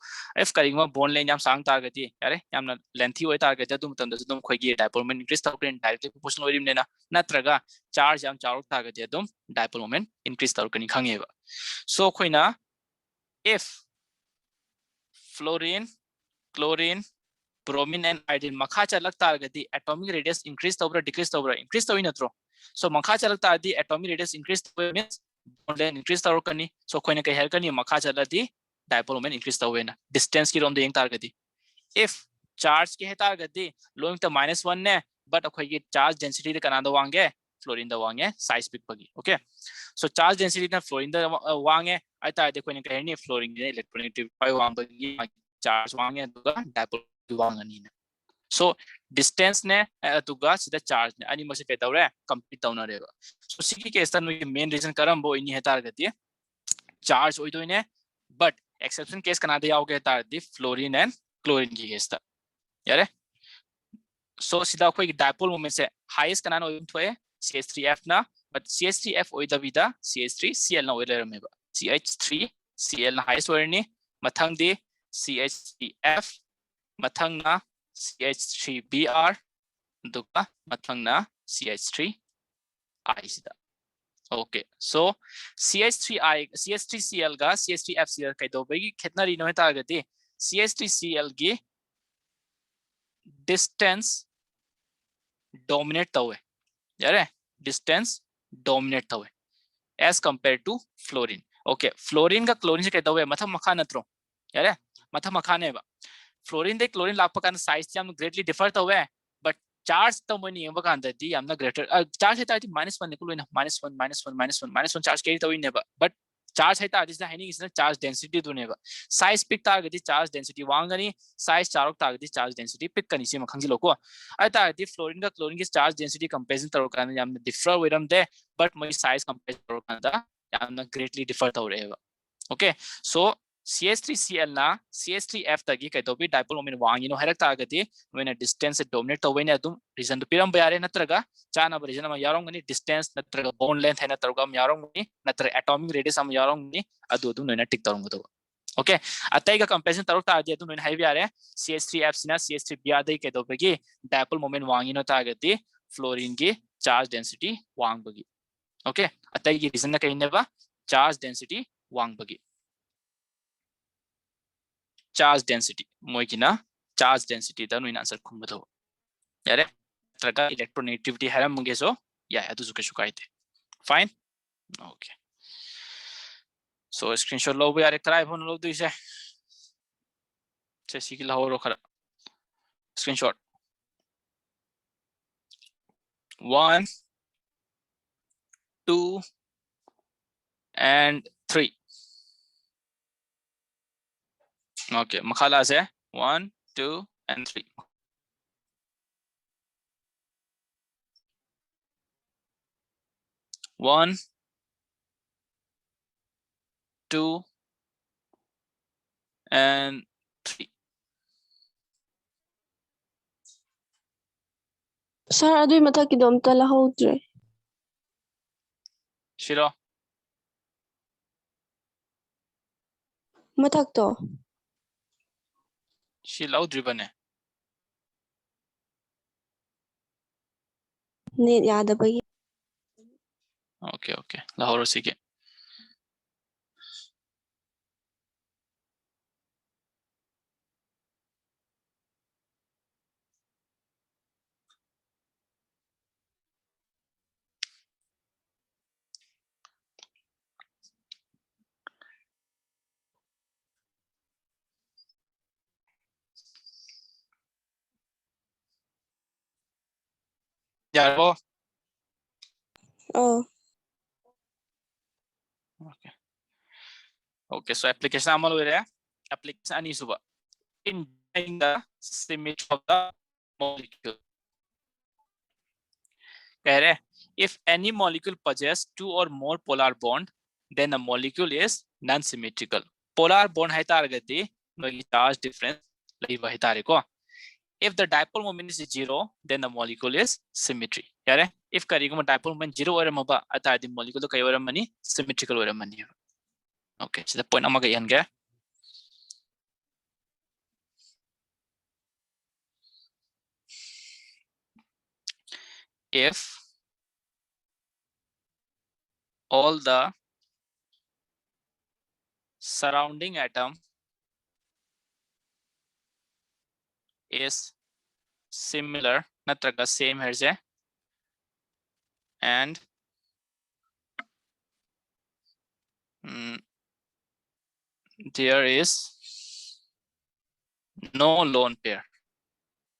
A: if karigma bond length yam sang ta gati yare yamna lengthy hoi ta ga dum tam da dum khoi gi dipole moment increase ta kan directly proportional orim ne na natraga charge yam charok ta ga dum dipole moment increase ta kan khange ba so khoina if fluorine chlorine bromine and iodine makha chalak targati atomic radius increase tobra decrease tobra increase tobi natro so makha chalak tardi atomic radius increase tobi means bond length increase tor kani so koina kai her kani makha chaladi dipole moment increase tobena distance ki rom de yeng targati if charge ki he targati lowing to -1 ne but akhoi ki charge density de kana do wange fluorine द वांगे size पिक पगी okay so charge density ना fluorine द वांगे आइता देखो ने कहनी फ्लोरीन ने इलेक्ट्रोनेगेटिव वांग बगी चार्ज वांगे दुगा डायपोल वांगनी ने सो डिस्टेंस ने दुगा सिदा चार्ज ने अनि मसे केदौरे कंप्लीट तौना रेबा सो सिकी केस ता मेन रीजन करम बो इनी हेतार गति चार्ज ओइदोइने बट एक्सेप्शन केस कनादे यावगे तारदी फ्लोरीन एंड क्लोरीन की केस ता यारे so sida khoi dipole moment se highest kanan oim thoe CH3F na but CH3F oida vida CH3Cl na oile rameba CH3Cl na highest orni mathang di CH3F mathang na CH3Br duka mathang na CH3I sida okay so CH3CL ga CH3FCl kai do bagi khetna ri no ta gati CH3Cl gi distance dominate तवे यारे distance dominate तवे as compared to fluorine okay fluorine का chlorine से कहता हुए मथा मखा नत्रो यारे मथा मखा ने बा fluorine दे chlorine लाप का size से हम greatly differ तवे but charge तो मैं नहीं बका अंदर दी हम ना greater charge है ताकि -1 निकलो ना -1 charge कैरी तवे नहीं बा but charge है ताकि जिसने है नहीं इसने charge density तो नहीं बा size pick ताकि charge density वांगनी size चारों ताकि charge density pick करनी सी मखंगी लोगों आई ताकि fluorine का chlorine की charge density comparison तरो करने हम differ वेरम दे but मैं size comparison तरो करना हम ना greatly differ तो रहेगा okay so CH3Cl na CH3F tagi kai to bi dipole moment wangi no harak tagati when a distance dominate to when adum reason to piram bayare natraga chana ba reason ma yarong ni distance natraga bond length hai natraga am yarong ni natra atomic radius am yarong ni adu adu no na tik tarong to okay atai ga comparison tarok ta adi adu no hai biare CH3F sina CH3Br dai kai to bagi dipole moment wangi no tagati fluorine ki charge density wang bagi okay atai gi reason na kai ne ba charge density wang bagi charge density moikina charge density da no in answer khumdo yare traga electronegativity haram munge so yeah adu zuke shukaite fine okay so screenshot lo yare try phone lo du ise se sikil ho ro khara screenshot 1 2 and 3 okay makhala se 1 2 and 3 1 2 and 3
B: Sir, adoy mathakkido amta lahawdre.
A: shiro
B: Mathakto.
A: shi laudri bane
B: Need yadabagi.
A: okay okay lahoro sige yarbo
B: Oh.
A: okay okay so application amal wire application ani suba in the symmetry of the molecule kare if any molecule possess two or more polar bond then the molecule is non-symmetrical polar bond hai targati no charge difference lai ba hitare ko if the dipole moment is 0 then the molecule is symmetry yare if kariguma dipole moment 0 oramaba ata the molecule kai oramani symmetrical oramani okay so the point amaga yanga if all the surrounding atom is similar natraga same herse and there is no lone pair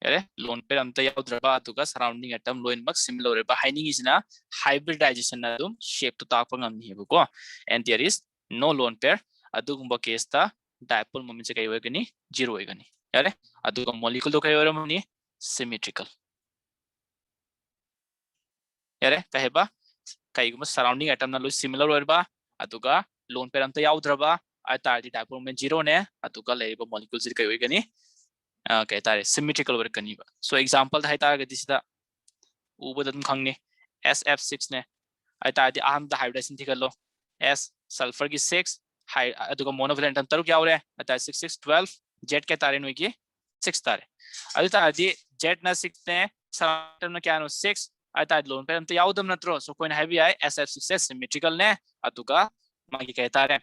A: यारे lone pair अमता याउद्रबा अतुगा surrounding atom लोइनमक similar ओरेबा हाइनिंग इजना hybridisation अदुम shape तो ताकपा ngamni हेबको and there is no lone pair अदुगुम्बा केस ता डायपोल मोमेंट से कई होगनी 0 होगनी यारे अदुगा मॉलिक्यूल तो कई होरमनी सिमेट्रिकल यारे कहेबा कईगुम सराउंडिंग एटम ना लो सिमिलर ओरेबा अतुगा लोन पेर अमता याउद्रबा अतारदी डायपोल मोमेंट 0 ने अतुगा लेरिबा मॉलिक्यूल से कई होगनी कहता है सिमेट्रिकल वर्कनी सो एग्जांपल है तारगदी सिदा उबद अदुम खंगने SF6 ने अतारदी अहम द हाइब्रिडाइजेशन थिगलो S सल्फर की 6 हाई अदुगा मोनोवैलेंट अम तरुक यावरे अता 6 6 12 Z के तारे नोई की 6 तारे अतारदी Z ना 6 ने सराउंड ना क्या नो 6 अतारदी लोन पे हम तो यावदम नत्रो सो कोइन हैवी आई SF6 से सिमेट्रिकल ने अदुगा मागी कहता है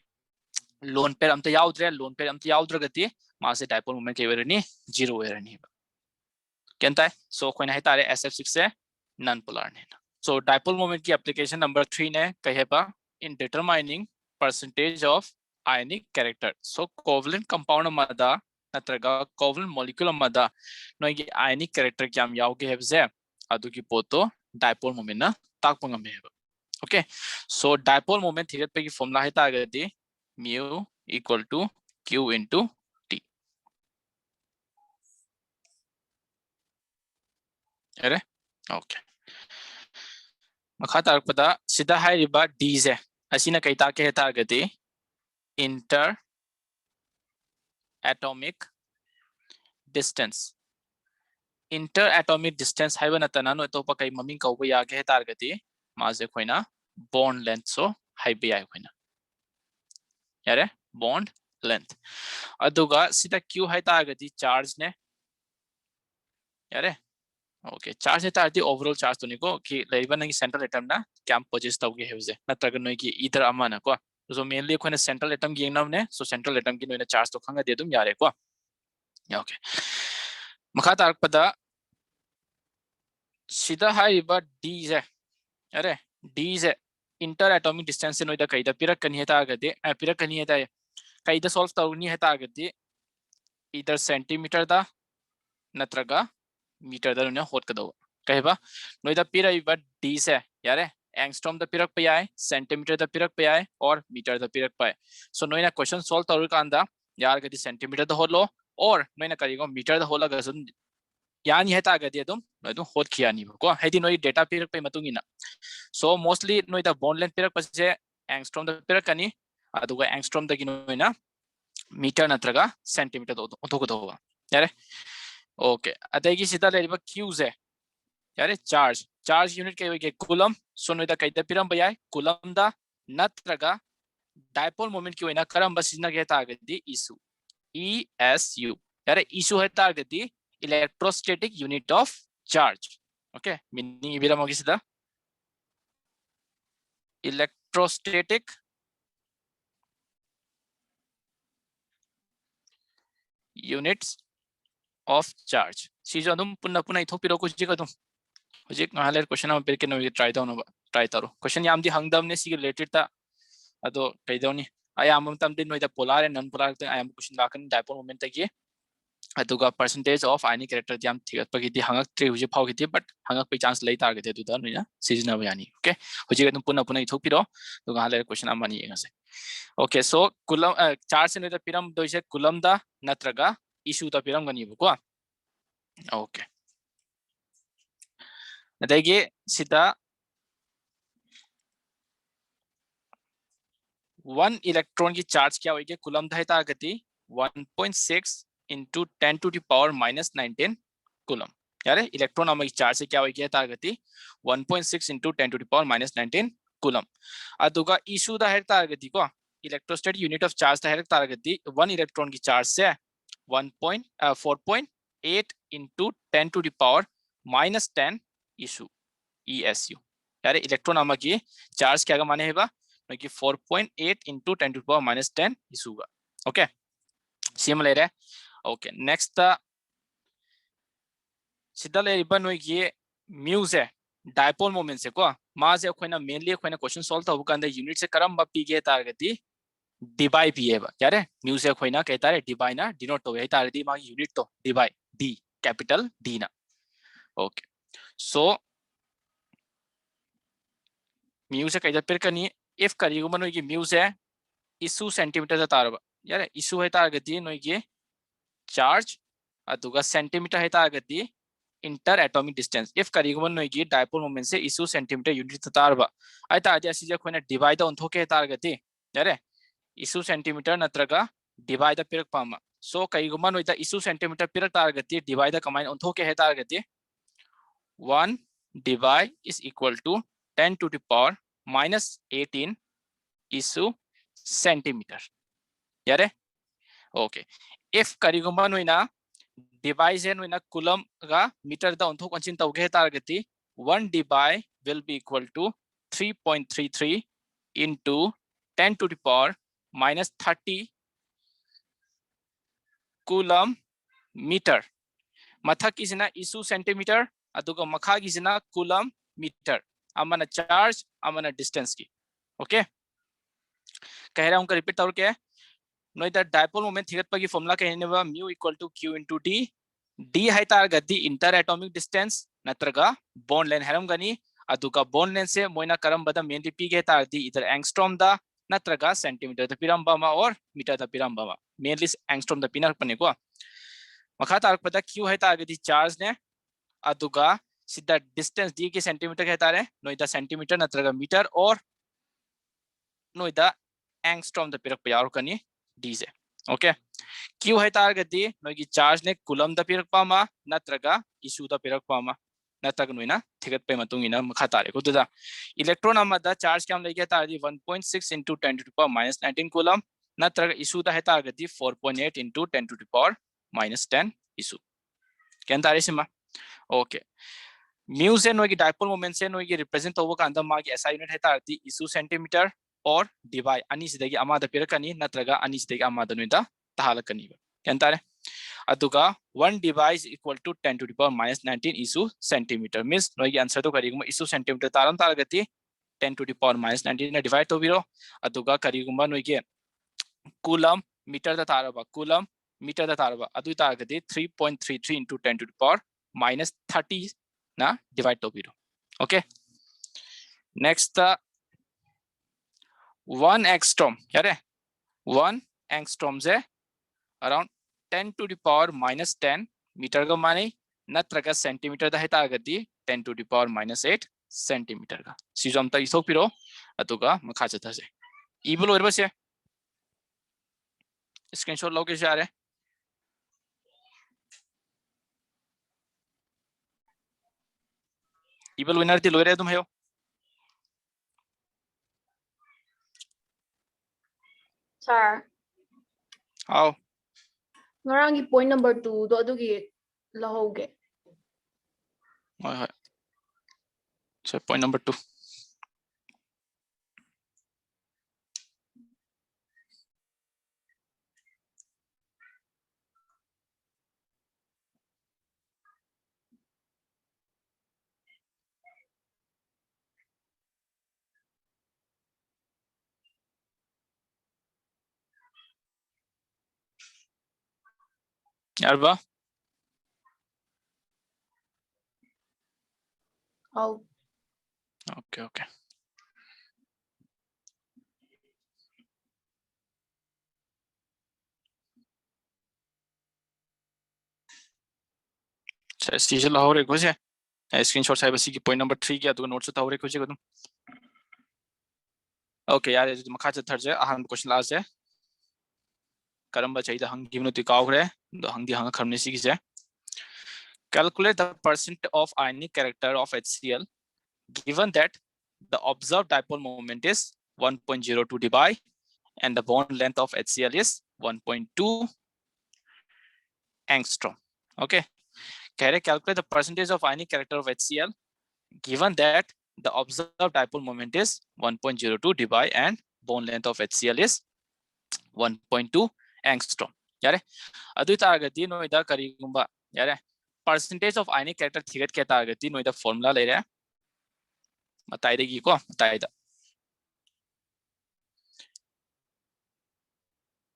A: लोन पे हम तो यावद्रे लोन पे हम तो यावद्रगती मासे डायपोल मोमेंट के वेरनी 0 वेरनी केंता है सो कोइन है तारे SF6 से नॉन पोलर ने सो डायपोल मोमेंट की एप्लीकेशन नंबर 3 ने कहेबा in determining percentage of ionic character so covalent compound amada natraga covalent molecule amada noigi ionic character kyam yauge hebse adugi poto dipole moment na takpa ngame heba okay so dipole moment thiret pe ki formula hai ta agadi mu equal to q into t ere okay makha tarpada sida hai riba d je asina kaita ke heta agadi inter atomic distance inter atomic distance haiba natana no to pa kai maming kauba ya ke heta agadi maje khoina bond length so haiba ya khoina yare bond length aduga sida q heta agadi charge ne yare okay charge heta agadi overall charge to niko ki leiba nang central atom na cam possess tawge heuze natraga noi ki either amana ko so mainly khoina central atom gi nam ne so central atom ki noina charge to khanga de dum yare ko okay makha tarpada sida haiba d je अरे d is inter atomic distance से नोइदा कईदा पिरक कनी हेता आगदे पिरक कनी हेता कईदा solve तौनी हेता आगदे इधर centimetre दा नत्रगा metre दा नुना होत कदो कहेबा नोइदा पिरइबा d से यारे एंगस्ट्रॉम दा पिरक पे आए सेंटीमीटर दा पिरक पे आए और मीटर दा पिरक पे सो नोइना क्वेश्चन सॉल्व तौर कांदा यार गदी सेंटीमीटर दा होलो और नोइना करिगो मीटर दा होला गसुन यानी हेता आगदे अदुम नोइदु होत खियानी को हेदी नोइ डेटा पिरक पे मतुंगिना so mostly noi da bond length pirak pase angstrom da pirak kani aduga angstrom da ginoina meter natraga centimeter do to do yare okay adagi sida leriba q je yare charge unit ke hoige coulomb so noi da kaida piram bayai coulomb da natraga dipole moment ki hoina karam basina ge ta agadi esu yare esu hai ta agadi electrostatic unit of charge okay meaning ibira mogi sida electrostatic units of charge सीजो अदुम पुन्ना पुन्ना इथो पिरो कुछ जिक अदुम हुजिक नहालेर question हम पेरके नोइ try दाउन try तारो question याम दी हंगदम ने सी रिलेटेड ता अदो कइदोनी आयाम तम दिन नोइदा पोलर एंड नॉन पोलर ता आयाम क्वेश्चन लाकन डायपोल मोमेंट तकी अदुगा परसेंटेज ऑफ आयनिक कैरेक्टर याम थिगत पगिदी हंगक त्रि हुजि फाव गिति बट हंगक पे चांस लई तारगे दुदा नोइना सीजन यानी ओके हुजि अदुम पुन्ना पुन्ना इथो पिरो दुगा हालेर क्वेश्चन अमानी यंगसे ओके सो कुलम चार्ज से नोइदा पिरम दोइसे कुलम दा नत्रगा इशू दा पिरम गनिबको ओके अदगी सिदा 1 इलेक्ट्रॉन की चार्ज क्या होगी कुलम धायता गति 1.6 into 10 to the power minus 19 coulomb यारे इलेक्ट्रॉन अमगी चार्ज से क्या होगी तारगति 1.6 into 10 to the power minus 19 coulomb अदुगा इशू दा हेर तारगति को इलेक्ट्रोस्टैटिक यूनिट ऑफ चार्ज दा हेर तारगति 1 इलेक्ट्रॉन की चार्ज से 4.8 into 10 to the power minus 10 issue ESU यारे इलेक्ट्रॉन अमगी चार्ज क्या माने हेबा कि 4.8 into 10 to the power minus 10 isuga okay similar okay next sida le riba no ye mu se dipole moment se ko ma se khoina mainly khoina question solve ta hukanda unit se karam ba pige targati divide pie ba yare mu se khoina ke tare divide na denote to he tare di ma unit to divide d capital D na. Okay, so mu se kai per kani if kari guma noi gi mu se isu centimeter da tarba yare isu hai tar gadi noi gi charge aduga centimeter hai tar gadi inter atomic distance if kari guma noi gi dipole moment se isu centimeter unit da tarba ai ta aja si je khoina divide on thoke tar gadi yare isu centimeter natraga divide pirak pama so kai guma noi da isu centimeter pirak tar gadi divide combine on thoke hai tar gadi 1 divide is equal to 10 to the power minus 18 isu centimeter yare okay if kariguma noina divide noina coulomb ga meter da onthok anchin tawge targeti 1 divide will be equal to 3.33 into 10 to the power minus 30 coulomb meter mathak isina isu centimeter aduga makha isina coulomb meter amana charge amana distance ki okay कह रहा हूं का repeat तौर के नोइदा dipole moment थिगत पगी formula कहनेबा mu equal to q into d d है तार गद्दी इंटर एटॉमिक डिस्टेंस नत्रगा बॉन्ड लेंथ हैरम गनी अदुका बॉन्ड लेंथ से मोइना करम बदा मेनली पी गे तार दी इधर एंगस्ट्रॉम दा नत्रगा सेंटीमीटर द पिरम बामा और मीटर द पिरम बामा मेनली एंगस्ट्रॉम द पिनर पने को मखा तार पदा q है तार गद्दी चार्ज ने अदुगा सीधा डिस्टेंस d के सेंटीमीटर कहता है नोइदा सेंटीमीटर नत्रगा मीटर और नोइदा एंगस्ट्रॉम द पिरक यार कनी d से ओके q है तार गद्दी नोगी चार्ज ने coulomb the पिरक Pama नत्रगा issue the पिरक पामा नत्रग नोइना थिगत पे मतुंग इना मखा तारे को दुदा इलेक्ट्रॉन अमदा चार्ज क्या हम लेके तार दी 1.6 into 10 to the power minus 19 coulomb नत्रग इशू द है तार गद्दी 4.8 into 10 to the power minus 10 issue क्या तारे सिमा ओके म्यू से नोगी डायपोल मोमेंट से नोगी रिप्रेजेंट होबो का अंदर मागी एसआई यूनिट है तार दी इशू सेंटीमीटर और डिवाइड अनी सिदगी अमादा पिरकनी नत्रगा अनी सिदगी अमादा नुइदा तहालकनी केंतारे अदुगा 1 divide is equal to 10 to the power minus 19 esu centimetre means नोगी आंसर तो करिगुम इशू सेंटीमीटर तारम तारगति 10 to the power minus 19 ने डिवाइड तो बिरो अदुगा करिगुम नोगी कूलम मीटर दा तारबा कूलम मीटर दा तारबा अदु तारगति 3.33 into 10 to the power minus 30 ना डिवाइड तो बिरो ओके नेक्स्ट 1 angstrom यारे 1 angstrom से around 10 to the power minus 10 metre का माने नत्रगा सेंटीमीटर दा है तागदी 10 to the power minus 8 centimetre का सीजम ता इसो पिरो अतुगा मखा चथा से इबल ओर बसे स्क्रीनशॉट लोगे जा रहे इबल विनर ती लोरे तुम है
C: Sir,
A: आओ
C: ngarangi point number 2 do adugi lahoge.
A: Hi hi so point number 2 यार बा
C: Oh,
A: okay okay season Lahore एक बजे स्क्रीनशॉट साइब सी की पॉइंट नंबर 3 की अदुगा नोट्स ताहौर एक बजे को तुम ओके यार जो मखा चथर जे अहम क्वेश्चन लास्ट है करंबा चाहिए हंग गिवनो ति कावरे दो हंग दी हंग खरने सी की जे calculate the percent of ionic character of HCl given that the observed dipole moment is 1.02 dBi and the bond length of HCl is 1.2 angstrom. Okay, can I calculate the percentage of ionic character of HCl given that the observed dipole moment is 1.02 dBi and bond length of HCl is 1.2 angstrom. यारे अदु तागति नोइदा करिगुंबा यारे percentage of ionic character थिगत के तागति नोइदा formula ले रहा बताई देगी को बताई दा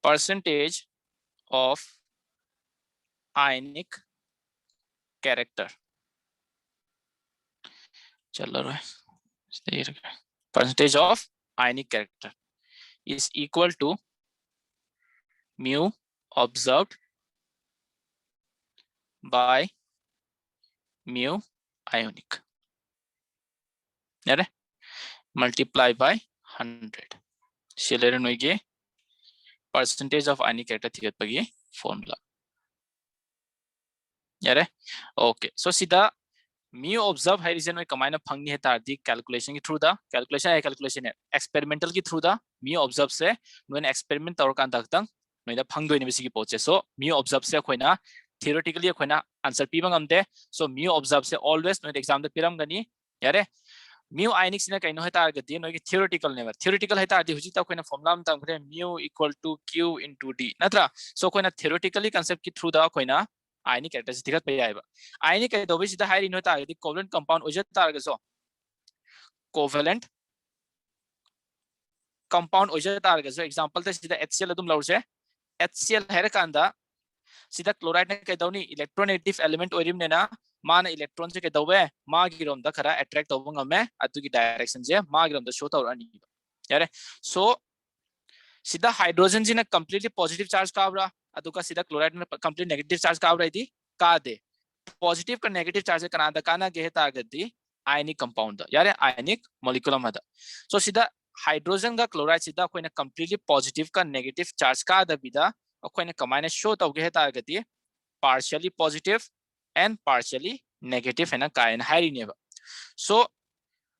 A: percentage of ionic character. Percentage of ionic character is equal to mu observed by mu ionic. Multiply by 100. Shiller noige percentage of ionic character thigat pagi formula. Okay. So sida mu observe hai reason में कमायना फंगनी है तारदी calculation की through the calculation है experimental की through the mu observe से नोइन experiment तौर का अंतक्तंग नोइदा फंगदो इनमें की पोचे so mu observe से कोई ना theoretically कोई ना answer पीबंग हमदे so mu observe से always नोइदा exam द पिरम गनी यारे mu ionic से ना कहीं है तारगती नोइ की theoretical है तारदी हुजी ता कोई ना formula हम तांगरे mu equal to q into d नत्रा so कोई ना theoretically concept की through the कोई ना ionic characteristic दिखत पे आएगा ionic के दो भी सीधा हाई रिनो तार दी covalent compound हो जाता है कैसो covalent compound हो जाता है कैसो example तो सीधा HCl तुम लाओ से HCl है रकांदा सीधा chloride ने के दो नी electronegative element ओरिम ने ना मान electron से के दो वे माँ की रोम दा खरा attract होगा मैं अतु की direction से माँ की रोम दा शोता और नहीं यारे so सीधा hydrogen जी ने completely positive charge का आवरा अदुका सीधा क्लोराइड में कंप्लीट नेगेटिव चार्ज का आवराई थी का दे पॉजिटिव का नेगेटिव चार्ज कना द काना गे तागदी आयनिक कंपाउंड द यारे आयनिक मॉलिक्यूल मद सो सीधा हाइड्रोजन का क्लोराइड सीधा कोइना कंप्लीटली पॉजिटिव का नेगेटिव चार्ज का द बिदा कोइना कमाइने शो तव गे तागदी partially positive and partially negative है ना कायन हाइरिनेबा so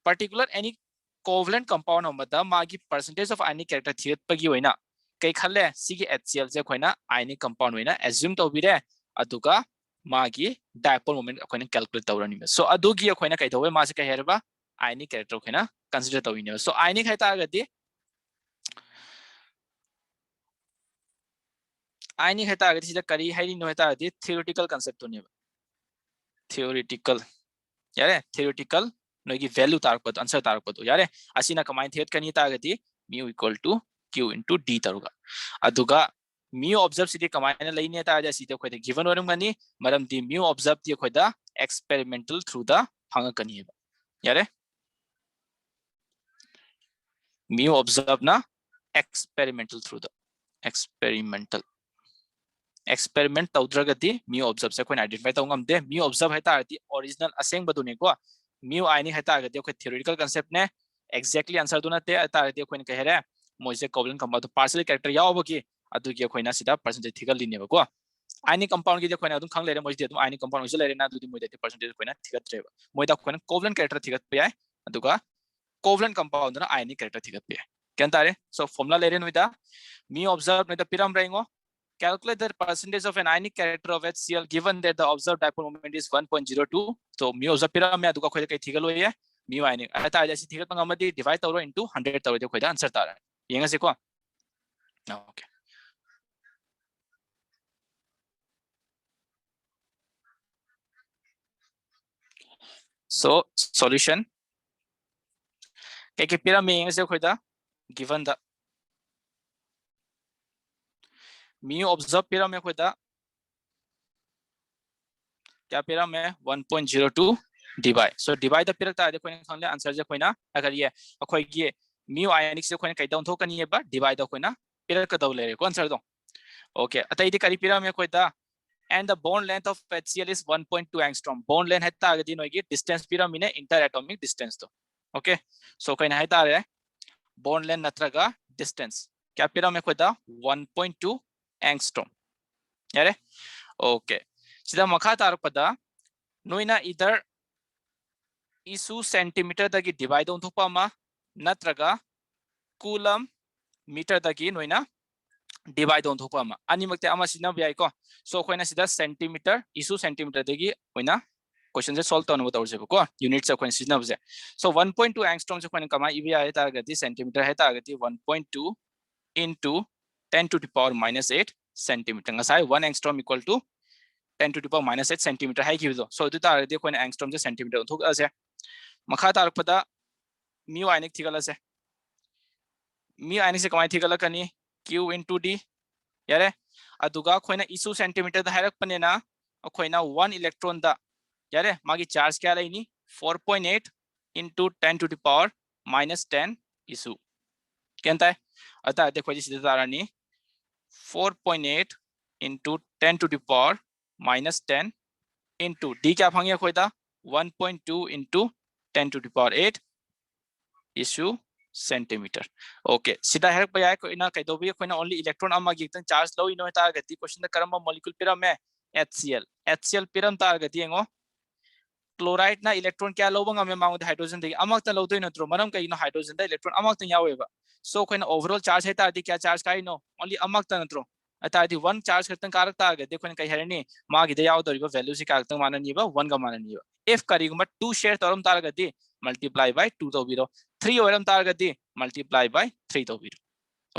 A: particular any covalent compound मद मागी परसेंटेज ऑफ आयनिक कैरेक्टर थियत पगी होइना कई खल्ले सिगी HCl से कोइना आयनिक कंपाउंड होइना एज्यूम तौबिरे अदुगा मागी डायपोल मोमेंट कोइना कैलकुलेट तौरनी सो अदुगी कोइना कई तौवे मासे कई हेरबा आयनिक कैरेक्टर कोइना कंसीडर तौइने सो आयनिक है तागदी आयनिक है तागदी सिदा करी हाइनी नो है तागदी थियोरेटिकल कांसेप्ट होने थियोरेटिकल यारे थियोरेटिकल नोगी वैल्यू तारपद आंसर तारपद यारे असिना कमाइन थियत कनी तागदी mu equal to q into d तरुगा अदुगा mu observe सिदे कमायना लइने ता आजा सिदे खोइदे गिवन वरम गनी मरम दी mu observe the खोइदा experimental through the फंग कनी है यारे mu observe ना experimental through the experiment तौद्रगदी mu observe से कोइ आइडेंटिफाई तौंगम दे mu observe है तारती ओरिजिनल असेंग बदुने को mu आयनिक है तारगदी कोइ theoretical concept ने exactly answer दुना ते तारती कोइ ने कहे रे मोइसे कोवलेंट कंपाउंड तो पार्शियल कैरेक्टर यावबकी अदुगी खोइना सिदा परसेंटेज थिगल लिनेबको आयनिक कंपाउंड की खोइना अदुम खंग लेरे मोइसे अदुम आयनिक कंपाउंड होइसे लेरे ना दुदी मोइदे परसेंटेज खोइना थिगत रेबा मोइदा खोइना कोवलेंट कैरेक्टर थिगत पे आय अदुगा कोवलेंट कंपाउंड ना आयनिक कैरेक्टर थिगत पे केन तारे सो फॉर्मूला लेरे नोइदा मी observe नोइदा पिरम रेंगो calculate the percentage of an ionic character of HCl given that the observed dipole moment is 1.02 so mu observe piram me aduga khoida kai thigal hoye mu ionic ata jasi thigat pangamadi divide tawro into 100 tawro de khoida answer tara yenga se ko okay so solution ke piram me yenga se khoida given the mu observe पिरा में खोदा क्या पिरा में 1.02 divide so divide the पिरा ता दे coin खंले answer जे कोइना अगर ये अखोय गे mu ionic से कोइन कैदा उन्थो कनी है बा डिवाइड द कोइना पिरा क दव ले को आंसर दो ओके अतै दि करी पिरा में खोदा and the bond length of HCl is 1.2 angstrom bond length है ता गदी नोगी डिस्टेंस पिरा मिने इंटर एटॉमिक डिस्टेंस तो ओके सो कोइन है ता रे bond length नत्रगा डिस्टेंस क्या पिरा में खोदा 1.2 angstrom यारे ओके सिदा मखा तारपदा नोइना इधर इशू सेंटीमीटर दगी डिवाइड ऑन थोपामा नत्रगा कूलम मीटर दगी नोइना डिवाइड ऑन थोपामा अनि मक्ते अमा सिना बियाइ को सो खोइना सिदा सेंटीमीटर इशू सेंटीमीटर दगी ओइना क्वेश्चन से सॉल्व तनो बताउ जेबो को यूनिट से क्वेश्चन सिना बजे सो 1.2 एंगस्ट्रॉम से खोइना कमा इबी आय तारगति सेंटीमीटर है तारगति 1.2 into 10 to the power minus 8 centimeter ngasai 1 angstrom equal to 10 to the power minus 8 centimeter hai kido so du tar de koina angstrom je centimeter thok ase makha tar pada mu ionic thigala se mu ionic se kamai thigala kani q into d yare aduga koina isu centimeter da hairak panena koina 1 electron da यारे मागी charge क्या लेनी 4.8 into 10 to the power minus 10 issue क्या है अतः देखो जी सीधे तारानी 4.8 into 10 to the power minus 10 into d क्या फंगे कोई था 1.2 into 10 to the power 8 issue centimeter okay सीधा है पे आए कोई ना कह दो भी कोई ना only electron अम्मा की इतना चार्ज लो इन्हों तार गति क्वेश्चन द करम मॉलिक्यूल पिरम है HCl पिरम तार गति है वो क्लोराइड ना इलेक्ट्रॉन क्या लो बंगा में मांगो हाइड्रोजन दे अमक त लो तो इनो मरम कई नो हाइड्रोजन दा इलेक्ट्रॉन अमक त यावेबा सो कोई ना ओवरऑल चार्ज है तारदी क्या चार्ज काई नो ओनली अमक त नत्रो अतारदी 1 चार्ज करतन कारक तार गति कोई कई हरनी मागी दे याव दरिबा वैल्यू से कारक माननीबा 1 का माननीबा इफ करीगुमा 2 शेयर तरम तार गति मल्टीप्लाई बाय 2 तो बिरो 3 ओरम तार गति मल्टीप्लाई बाय 3 तो बिरो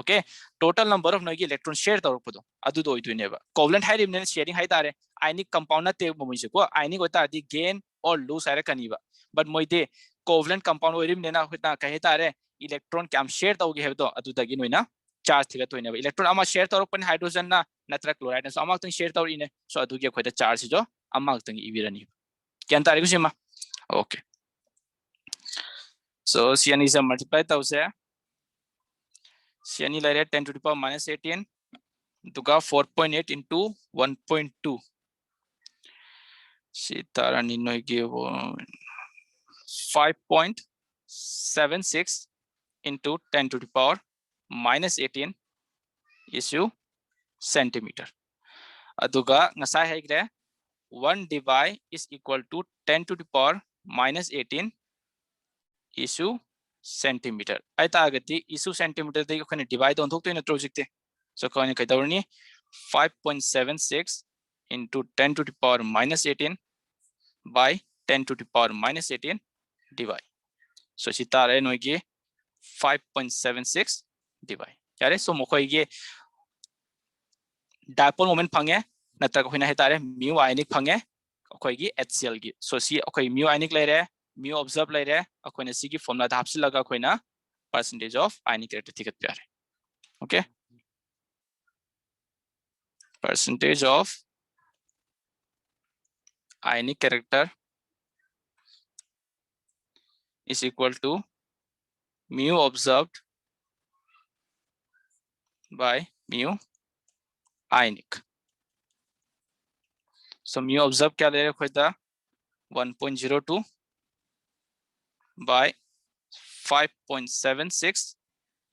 A: ओके टोटल नंबर ऑफ नोगी इलेक्ट्रॉन शेयर तौरपदो अदु दो इदुनेबा कोवलेंट हाइरिमने शेयरिंग हाइ तारे आयनिक कंपाउंड ना ते मोइसे को आयनिक होता आदि गेन और लूज हाइर कनीबा बट मोइदे कोवलेंट कंपाउंड ओरिमने ना होता कहे तारे इलेक्ट्रॉन कैम शेयर तौगे हेबदो अदु दगी नोइना चार्ज थिगा तोइनेबा इलेक्ट्रॉन अमा शेयर तौरपन हाइड्रोजन ना नत्र क्लोराइड सो अमा तंग शेयर तौरिने सो अदु के खोइदा चार्ज जो अमा तंग इबिरनी क्या तारे कुसिमा okay so cn is a multiply तौसे cn लाइरे 10 to the power minus 18 दुगा 4.8 into 1.2 सीतारा निनोय के वो 5.76 into 10 to the power minus 18 issue centimeter अदुगा ngasa है कि 1 divide is equal to 10 to the power minus 18 issue centimeter I तागती issue centimeter दे को divide on थोक तो इन प्रोजेक्ट so कोने कह दौरनी 5.76 into 10 to the power minus 18 by 10 to the power minus 18 divide so सितारे नोगे 5.76 divide यारे so मोकोई ये dipole moment fungi नत्ता को Hina हितारे mu ionic fungi कोई ये HCl की so सी कोई mu ionic ले रहे mu observe ले रहे कोई ने सी की फॉर्मूला धाप से लगा कोई ना percentage of ionic character थिकत प्यारे okay percentage of ionic character is equal to mu observed by mu ionic so mu observed क्या ले रहे खोई था 1.02 by 5.76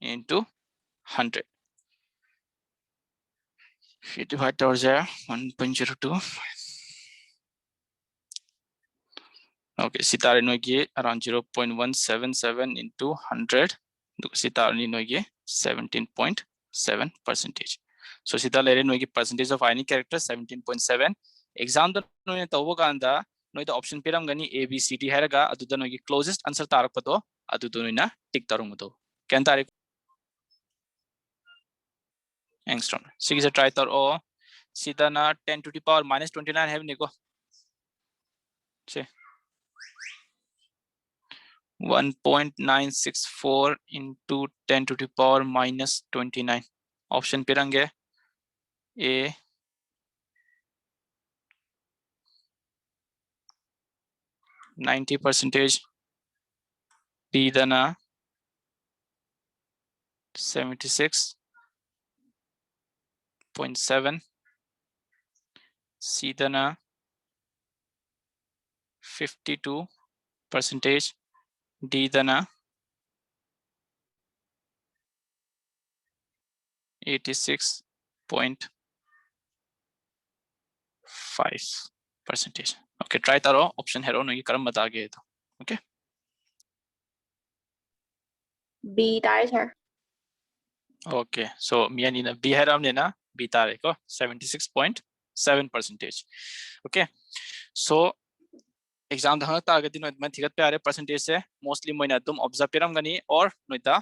A: into 100 if divide towards there 1.02 okay सितारे नोगे around 0.177 into 100 सितारे नोगे 17.7% so सिता ले रहे नोगे percentage of ionic character 17.7 exam तो नोगे तवो कांदा नोगे तो option पिरम Ghani A B C D है रगा अदुदा नोगे closest answer तारक पतो अदुदा नोइना टिक तारुंग तो क्या तारीख angstrom सिक्स ट्राई तर ओ सीधा ना 10 to the power minus 29 है निको से 1.964 into 10 to the power minus 29 option पिरंगे A 90% B दना 76.7 C दना 52% D दना 86.5% okay try तारो option है रो नहीं करम बता गए तो okay
C: B तारे सर
A: okay so मिया नी ना B है राम ने ना B तारे को 76.7% okay so exam दा हंगता आगे दिन में थिगत पे आ रहे percentage से mostly मोइना तुम observe पिरम गनी और नोइता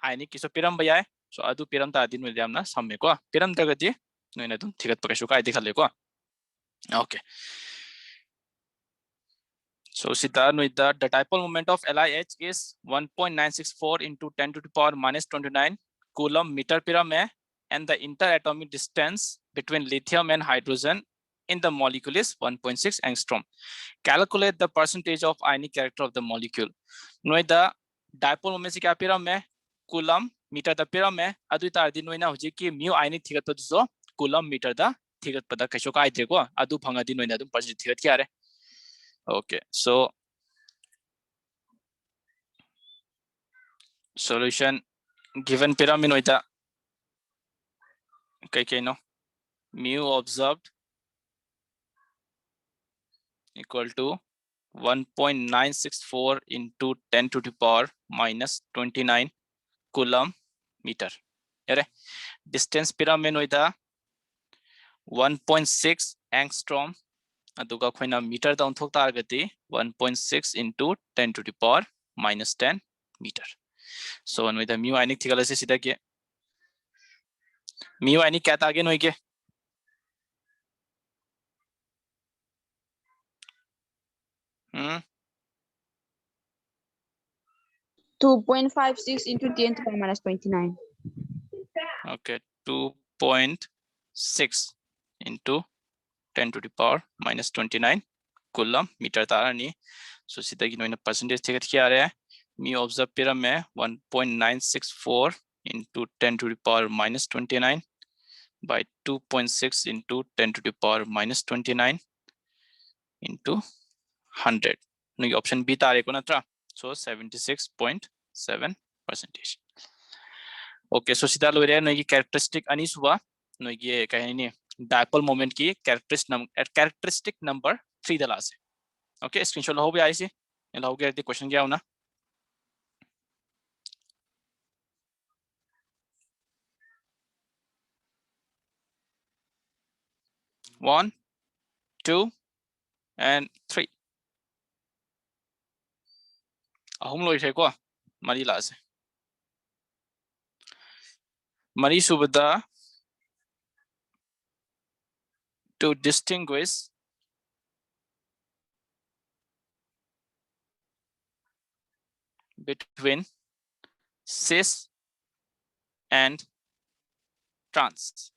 A: आयनिक किसो पिरम बयाए so adu piram ta din में ना सामने को पिरम तगति नोइना तुम थिगत पकेशु का दिखा ले को okay so sita noida the dipole moment of LiH is 1.964 into 10 to the power minus 29 coulomb meter piram hai and the interatomic distance between lithium and hydrogen in the molecule is 1.6 angstrom. Calculate the percentage of ionic character of the molecule. Noida dipole moment se kya pira me coulomb meter da pira me adu tardi noina hoji ki mu ionic thigat pa so coulomb meter da thigat pada kaisho kai de ko adu phanga di noina dum percentage thigat kya re. Okay, so solution given pyramid noida kai no mu observed equal to 1.964 into 10 to the power minus 29 coulomb meter. Yare distance pyramid noida 1.6 angstrom aduga khoina meter down thok targati 1.6 into 10 to the power minus 10 meter. So with the mu ionic thigala se sida ke mu ionic kya ta again hoy ke
D: 2.56 into 10 to the power minus 29.
A: Okay, 2.6 into 10 to the power minus 29 coulomb meter tarani. So sida ki noina percentage thigat kya are mu observe pira me 1.964 into 10 to the power minus 29 by 2.6 into 10 to the power minus 29 into 100. No option B tare ko natra. So 76.7 percentage. Okay, so sida lore no ki characteristic ani suba no ye kahini dipole moment ki characteristic number 3 dala se. Okay, screenshot ho bhi aisi ela ho gaya the question kya hona 1 2 and 3 ahum loi the ko mari la se mari subada to distinguish between cis and trans.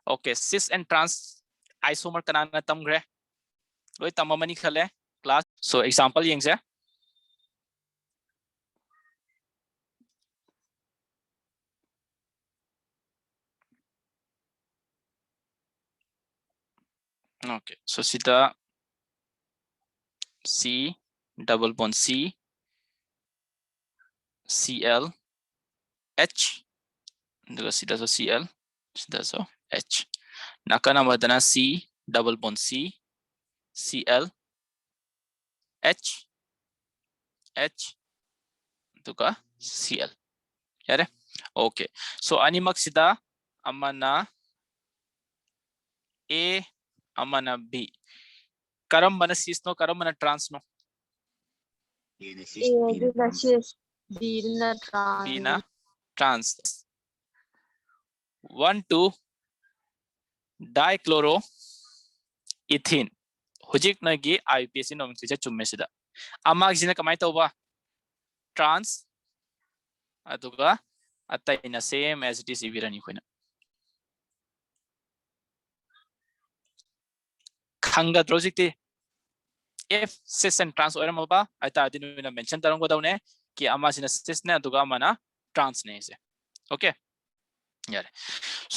A: Okay, cis and trans isomer kanana tamgre loi tamamani khale class. So example yengse okay, so sida C double bond C Cl H duga sida so Cl sida so H nakana madana C double bond C Cl H duga Cl yare. Okay, so animak sida amana A amana B karam mana cis no karam mana trans no
D: A the cis, B the
A: B na trans 1 2 dichloro ethene hujik na gi IUPAC nomenclature chumme sida amag jina kamai tawba trans aduga ataina same as it is ibirani khoina khanga drojikti if cis and trans oramaba ata dinuna mention tarango daune ki ama sina cis ne aduga mana trans ne se. Okay, yare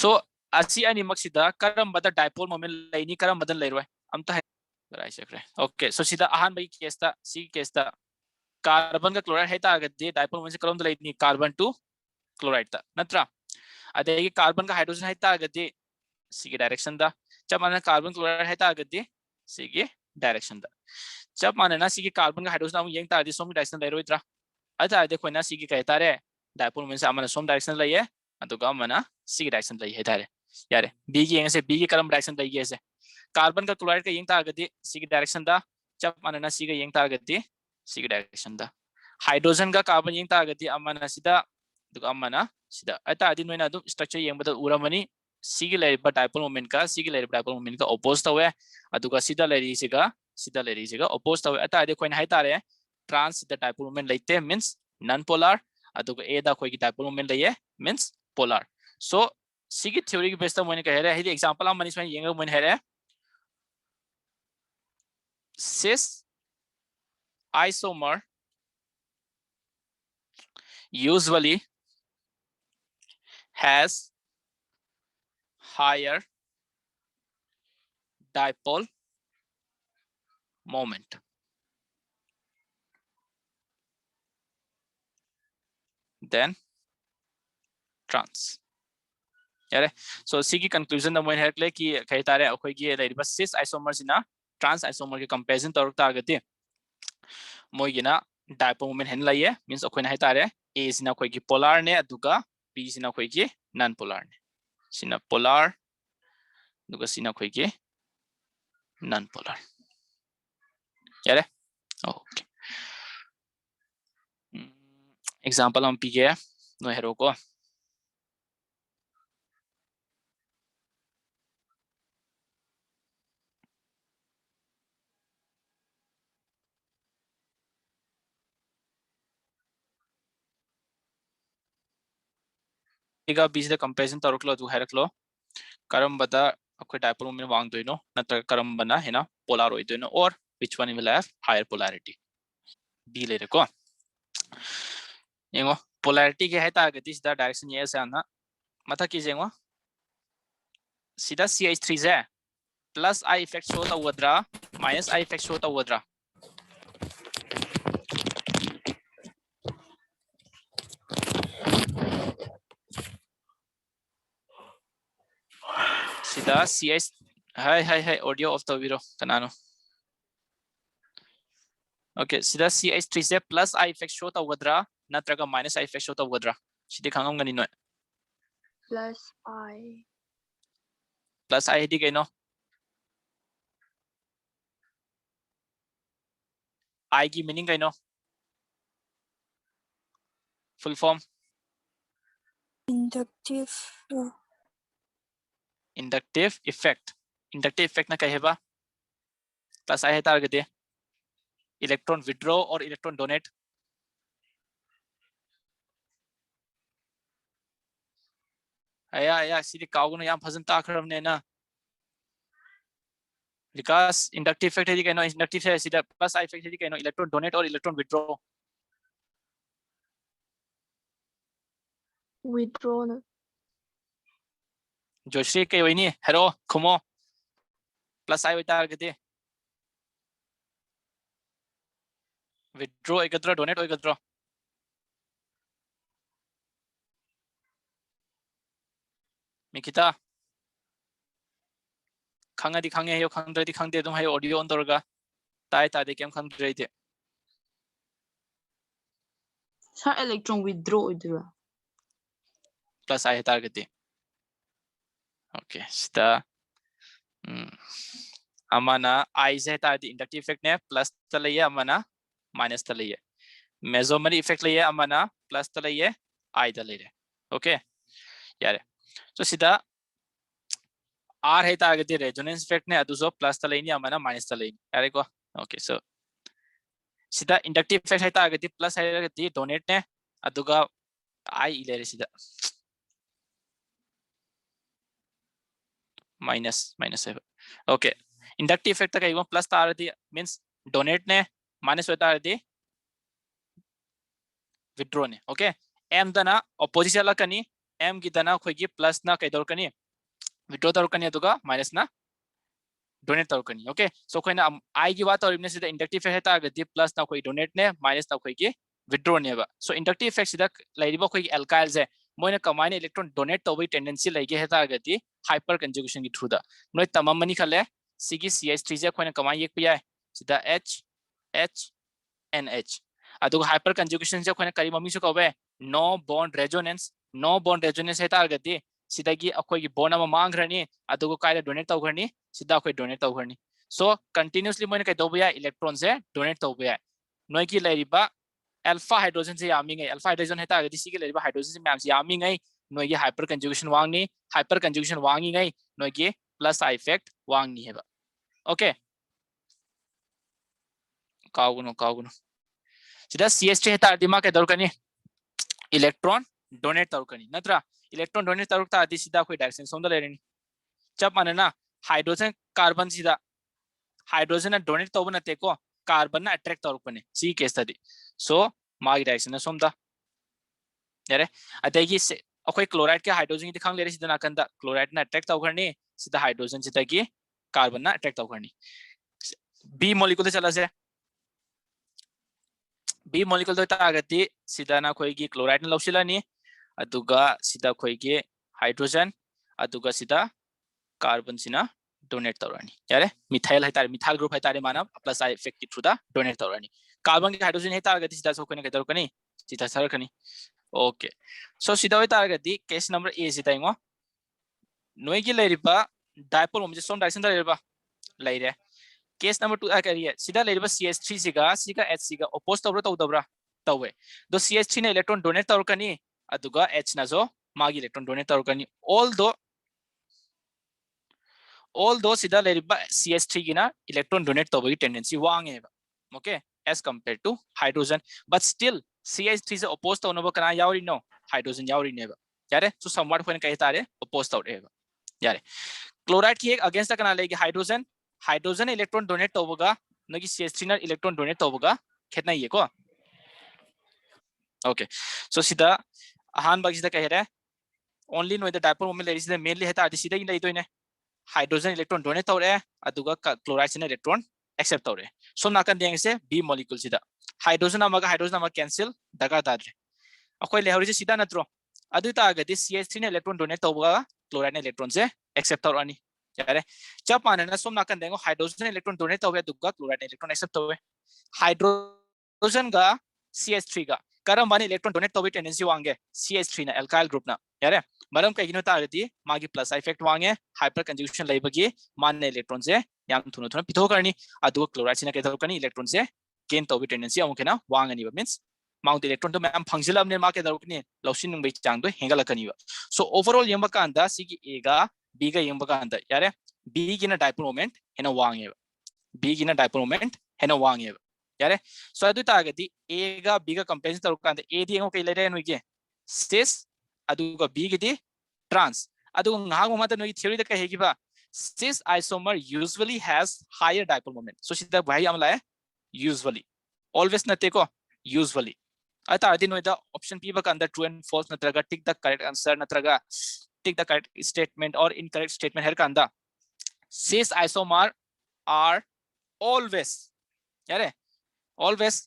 A: so asi ani maksida karam bada dipole moment laini karam badan lairoi amta hai sakre. Okay, so sida ahan bai case ta c case ta carbon ka chloride heta agadi dipole moment se karam da laini carbon to chloride ta natra adegi carbon ka hydrogen heta agadi c ki direction da jab mana carbon chloride heta agadi c ki direction da jab mana c ki carbon ka hydrogen am yeng ta adi som direction lairoi tra ata ade khoina c ki kahta re dipole moment se amana som direction laiye aduga mana c की direction लई है थारे यारे b की young से b की करम direction लई है से कार्बन का क्लोराइड का यंग ता गति c की डायरेक्शन दा जब मानना c का यंग ता गति c की डायरेक्शन दा हाइड्रोजन का कार्बन यंग ता गति अमना सिदा दुगा अमना सिदा अता आदि नोइना दु स्ट्रक्चर यंग बद उरमनी c की लेयर पर डायपोल मोमेंट का c की लेयर पर डायपोल मोमेंट का अपोज तवे अदुगा सिदा लेरी सिगा अपोज तवे अता आदि कोइन हाइ तारे ट्रांस सिदा डायपोल मोमेंट लेते मींस नॉन पोलर अदुगा a दा कोई की डायपोल मोमेंट लइए मींस polar. So C की theory की बेस ता मोने कह रहा है एग्जांपल हम मनीष में यंग मोने है cis isomer usually has higher dipole moment. Then trans. यारे so सी की conclusion ना मोइन हेरक्ले कि कहीं तारे अखोई की लाइट बस cis isomer सिना trans isomer के comparison तौर पर आगते मोई की ना dipole moment हेन लाइए means अखोई ना है तारे A सिना अखोई की polar ने अदुगा B सिना अखोई की non polar ने सिना polar अदुगा सिना अखोई की non polar यारे ओके example हम पी गया नो हेरो को इगा बीच द कंपैरिजन तौरकलो दु हेरकलो करम बदा अखोई डायपोल मोमेंट वांग दोइनो नत्र करम बना है ना पोलर होई दोइनो और which one will have higher polarity B ले रको येंगो polarity के है तागति सिदा डायरेक्शन ये से आना मथा की जेंगो सिदा CH3 जे plus I effect शो ता वद्रा minus I effect शो ता वद्रा सिदा CH हाय ऑडियो ऑफ तविरो कनानो ओके सिदा CH3 से plus I effect शो ता वद्रा नत्रगा minus I effect शो ता वद्रा सिदि खांगम गनि नो plus I दी गइनो I की मीनिंग गइनो full form inductive effect ना कहेबा plus I है तारगदे electron withdraw और electron donate आया सिदि काउगनो याम फजन ताखरमने ना विकास इंडक्टिव इफेक्ट है कहनो इंडक्टिव है सीधा प्लस आई इफेक्ट है कहनो इलेक्ट्रॉन डोनेट और इलेक्ट्रॉन विथड्रॉ
B: withdraw na.
A: जोश्री के वही नहीं हेरो खुमो प्लस आई होता है विथड्रॉ एकत्र डोनेट एकत्र मिकिता खांगा दी खांगे है यो खांगद्र दी खांगदे तुम है ऑडियो ऑन तोरगा ताई तादे केम खांगद्रे दे
D: सा इलेक्ट्रॉन विथड्रॉ इधर
A: प्लस आई टारगेट दे ओके स्टा अमाना आई से तादे इंडक्टिव इफेक्ट ने प्लस तलैया अमाना माइनस तलैया मेसोमेरी इफेक्ट लैया अमाना प्लस तलैया आई तलैया ओके यारे तो सीधा R है तागति रेजोनेंस इफेक्ट ने अदुसो प्लस तलैनी अमाना माइनस तलैनी यारे को ओके सो सीधा इंडक्टिव इफेक्ट है तागति प्लस है तागति डोनेट ने अदुगा I इलेरे सीधा माइनस है ओके इंडक्टिव इफेक्ट तक इवन प्लस तारति मींस डोनेट ने माइनस होता है विथड्रॉ ने ओके M दना ऑपोजिट वाला कनी M की दना खोई की प्लस ना कई दौर कनी विथड्रॉ तौर कनी अदुगा माइनस ना डोनेट तौर कनी ओके सो कोई ना I की बात और इमने सीधा इंडक्टिव इफेक्ट है तागति प्लस ना कोई डोनेट ने माइनस ना कोई की विथड्रॉ ने बा सो इंडक्टिव इफेक्ट सीधा लाइरिबा कोई एल्काइल्स है मोइना कमाइन इलेक्ट्रॉन डोनेट तौबई टेंडेंसी लगे है तागति हाइपर कंजुगेशन की थ्रू दा नोय तमाम मनी खले सिगी CH3 जे कोइना कमाइन एक पिया सीधा HNH अदुगा हाइपर कंजुगेशन जे कोइना करी मम्मी सो कबे नो बॉन्ड रेजोनेंस है तागति सीधा की अखोई की बॉन्ड अमा मांगरनी अदुगा कायले डोनेट तौगरनी सीधा अखोई डोनेट तौगरनी सो कंटीन्यूअसली मोइना कई दोबया इलेक्ट्रॉन से डोनेट तौबया नोय की लाइरिबा अल्फा हाइड्रोजन से यामिंग अल्फा हाइड्रोजन है तागति सिगी लाइरिबा हाइड्रोजन से मैम से यामिंग नोय की hyper conjugation Vangani hyper conjugation वांगी गई नोय की प्लस आई इफेक्ट वांगनी है ओके कागुनो सीधा CH3 है तादिमा के दौर कनी इलेक्ट्रॉन डोनेट तौर कनी नत्रा इलेक्ट्रॉन डोनेट तौर ता आदि सीधा कोई डायरेक्शन सोंदा लेरनी जब माने ना हाइड्रोजन कार्बन सीधा हाइड्रोजन डोनेट तब नातेको कार्बन अट्रैक्ट तौरपने सी केस तदी सो मागी डायरेक्शन सोमदा यारे अतगी अखोई क्लोराइड के हाइड्रोजन की खांग लेरे सिदा नाकंदा क्लोराइड ना अट्रैक्ट तौखरनी सिदा हाइड्रोजन सिदागी कार्बन ना अट्रैक्ट तौखरनी बी मॉलिक्यूल चला से बी मॉलिक्यूल तो तागति सिदा ना खोई की क्लोराइड ना लौसिलानी अदुगा सिदा खोई के हाइड्रोजन अदुगा सिदा कार्बन सिना डोनेट तौरानी यारे मिथाइल है तारे मिथाइल ग्रुप है तारे माना प्लस आई इफेक्ट की थ्रू दा डोनेट तौरानी कार्बन के हाइड्रोजन है तारगति सिदा सो कोने कदर कनी सिदा सरकनी ओके सो सिदा होय तारगति केस नंबर ए सिदा इंगो नोय की लेरिबा डायपोल मोमेंट सोम डायरेक्शन दा लेरिबा लेरे केस नंबर 2 आ करिए सिदा लेरिबा CH3 सिगा H सिगा ओपोज तौरा तौदबरा तौवे दो CH3 ने इलेक्ट्रॉन डोनेट तौरकनी अदुगा H ना जो मागी इलेक्ट्रॉन डोनेट तौरकनी although sida leriba CH3 gina electron donate tobagi tendency wange okay as compared to hydrogen but still CH3 is opposed to no kana yauri no hydrogen yauri neba yare so somewhat when kai tare opposed out eba yare chloride ki ek against kana legi hydrogen electron donate tobaga nagi CH3 na electron donate tobaga khetna ye ko okay so sida ahan bagi sida kahre only no the dipole moment lady sida mainly heta adi sida ina itoine hydrogen electron donate तौरे अदुगा chloride सिना electron accept तौरे सोम नाकन देंग से बी molecule सिदा हाइड्रोजन अमगा कैंसिल दगा दाद्रे अखोय लेहरिसे सिदा नत्रो अदु तागदि CH3 ने इलेक्ट्रॉन डोनेट तौबगा क्लोराइड ने इलेक्ट्रॉन से एक्सेप्ट तौरानी यारे चप मानना सोम नाकन देंगो हाइड्रोजन इलेक्ट्रॉन डोनेट तौबे अदुगा क्लोराइड ने इलेक्ट्रॉन एक्सेप्ट तौबे हाइड्रोजन गा CH3 गा करम माने इलेक्ट्रॉन डोनेट तौबे टेंडेंसी वांगे CH3 ना एल्काइल ग्रुप ना यारे मरम कहिनो तागदि मागी प्लस इफेक्ट वांगे हाइपर कंजुगेशन लैबगी माने इलेक्ट्रॉन से याम थुनो थुनो पिथो करनी अदु क्लोराइड सिना केथो करनी इलेक्ट्रॉन से गेन तौबे टेंडेंसी अमुकेना वांगनी मींस माउंट इलेक्ट्रॉन तो मैम फंक्शनल ने माके दरकनी लौसिन नंग बै चांग दो हेंगलकनी सो ओवरऑल यंबा कांदा सिगी ए गा बी गा यंबा कांदा यारे बी गिना डायपोल मोमेंट हेना वांगे बी गिना डायपोल मोमेंट हेना वांगे यारे सो अदु तागदि ए गा बी गा कंपेरिजन तरुकांदा ए दी एंगो कई लेरे नोइगे सिस अदुगा बी गिदी ट्रांस अदु ngang mata no theory da kahe giba cis isomer usually has higher dipole moment so sida bhai amla usually always nate ko usually ata adi no da option p ba kanda true and false natraga tick the correct answer natraga tick the correct statement or incorrect statement her kanda cis isomer are always yare always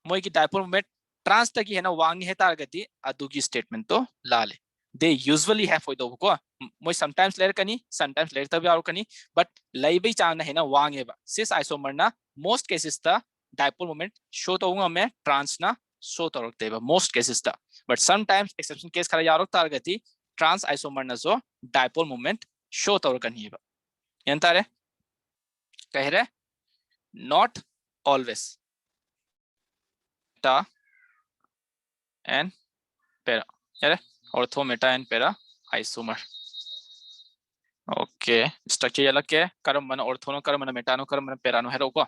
A: moi ki dipole moment trans ta ki है ना वांग है तागति अदु की statement तो लाले they usually have for the ko moi sometimes later kani sometimes later tabi aru kani but laibai chang na hena wang eba cis isomer na most cases ta dipole moment show to me trans na show to rokte ba most cases ta but sometimes exception case khara yarok targati trans isomer na so dipole moment show to rokani eba entare kahre not always ta and para yare ortho meta and para isomer okay structure yala ke karam mana ortho no karam mana meta no karam mana para no hero ko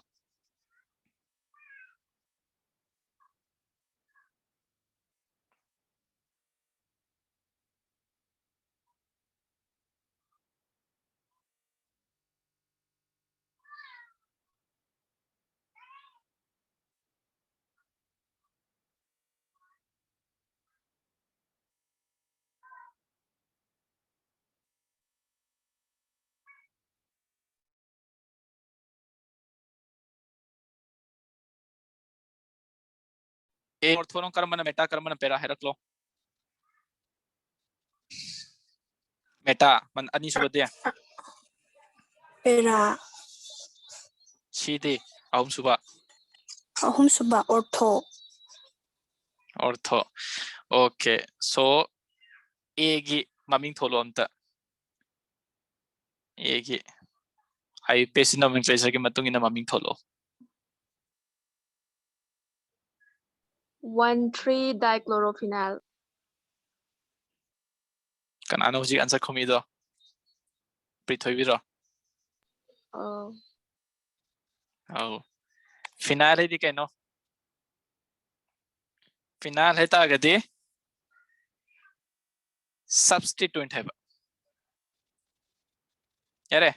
A: A ortho no karam mana meta karam mana para hero klo meta man ani subade
B: Pera.
A: chide ahum suba ortho okay so a gi maming tholo amta a gi high pace nomenclature ki matung ina maming tholo
D: 1,3-dichlorophenol.
A: kanano ji answer khomido prithoi ro
D: Oh,
A: oh final hai di kaino final hai ta agadi substituent hai yare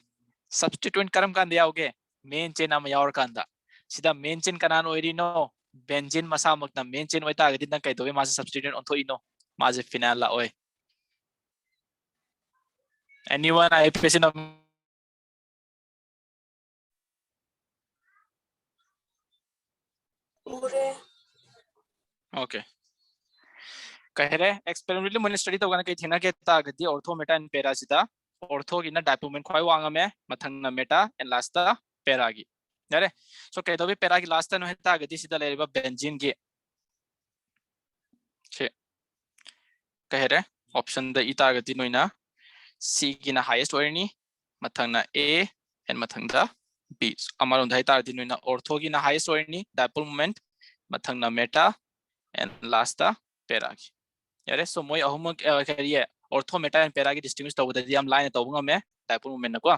A: substituent karam kan diya hoge main chain ama yaur kanda sida main chain kanan oirino benzene masa makna main chain oita agadi nang kai dobe masa substituent on thoino masa phenyl la oi anyone I person of okay कहरे experimentally मन study तगना के थिना के तागदी ortho Meta and para सिदा ortho गिना डायपोमेंट खोय वांगा में मथंग ना Meta and last ता पैरा गी यारे सो के दोबे पैरा गी लास्ट ता नो तागदी सिदा लेबा बेंजीन गी छे कहरे ऑप्शन द इतागदी नोइना सी गिना हाईएस्ट ओरनी मथंग ना ए एंड मथंग दा बी अमारों धाई तागदी नोइना ऑर्थो गिना हाईएस्ट ओरनी डायपोल मोमेंट मथंग ना मेटा एंड लास्ट ता पैरा गी यारे सो मोय अहुम करिए ऑर्थो मेटा एंड पैरा की डिस्टिंग्विश तबदि हम लाइन तबंग में डायपोल मोमेंट नको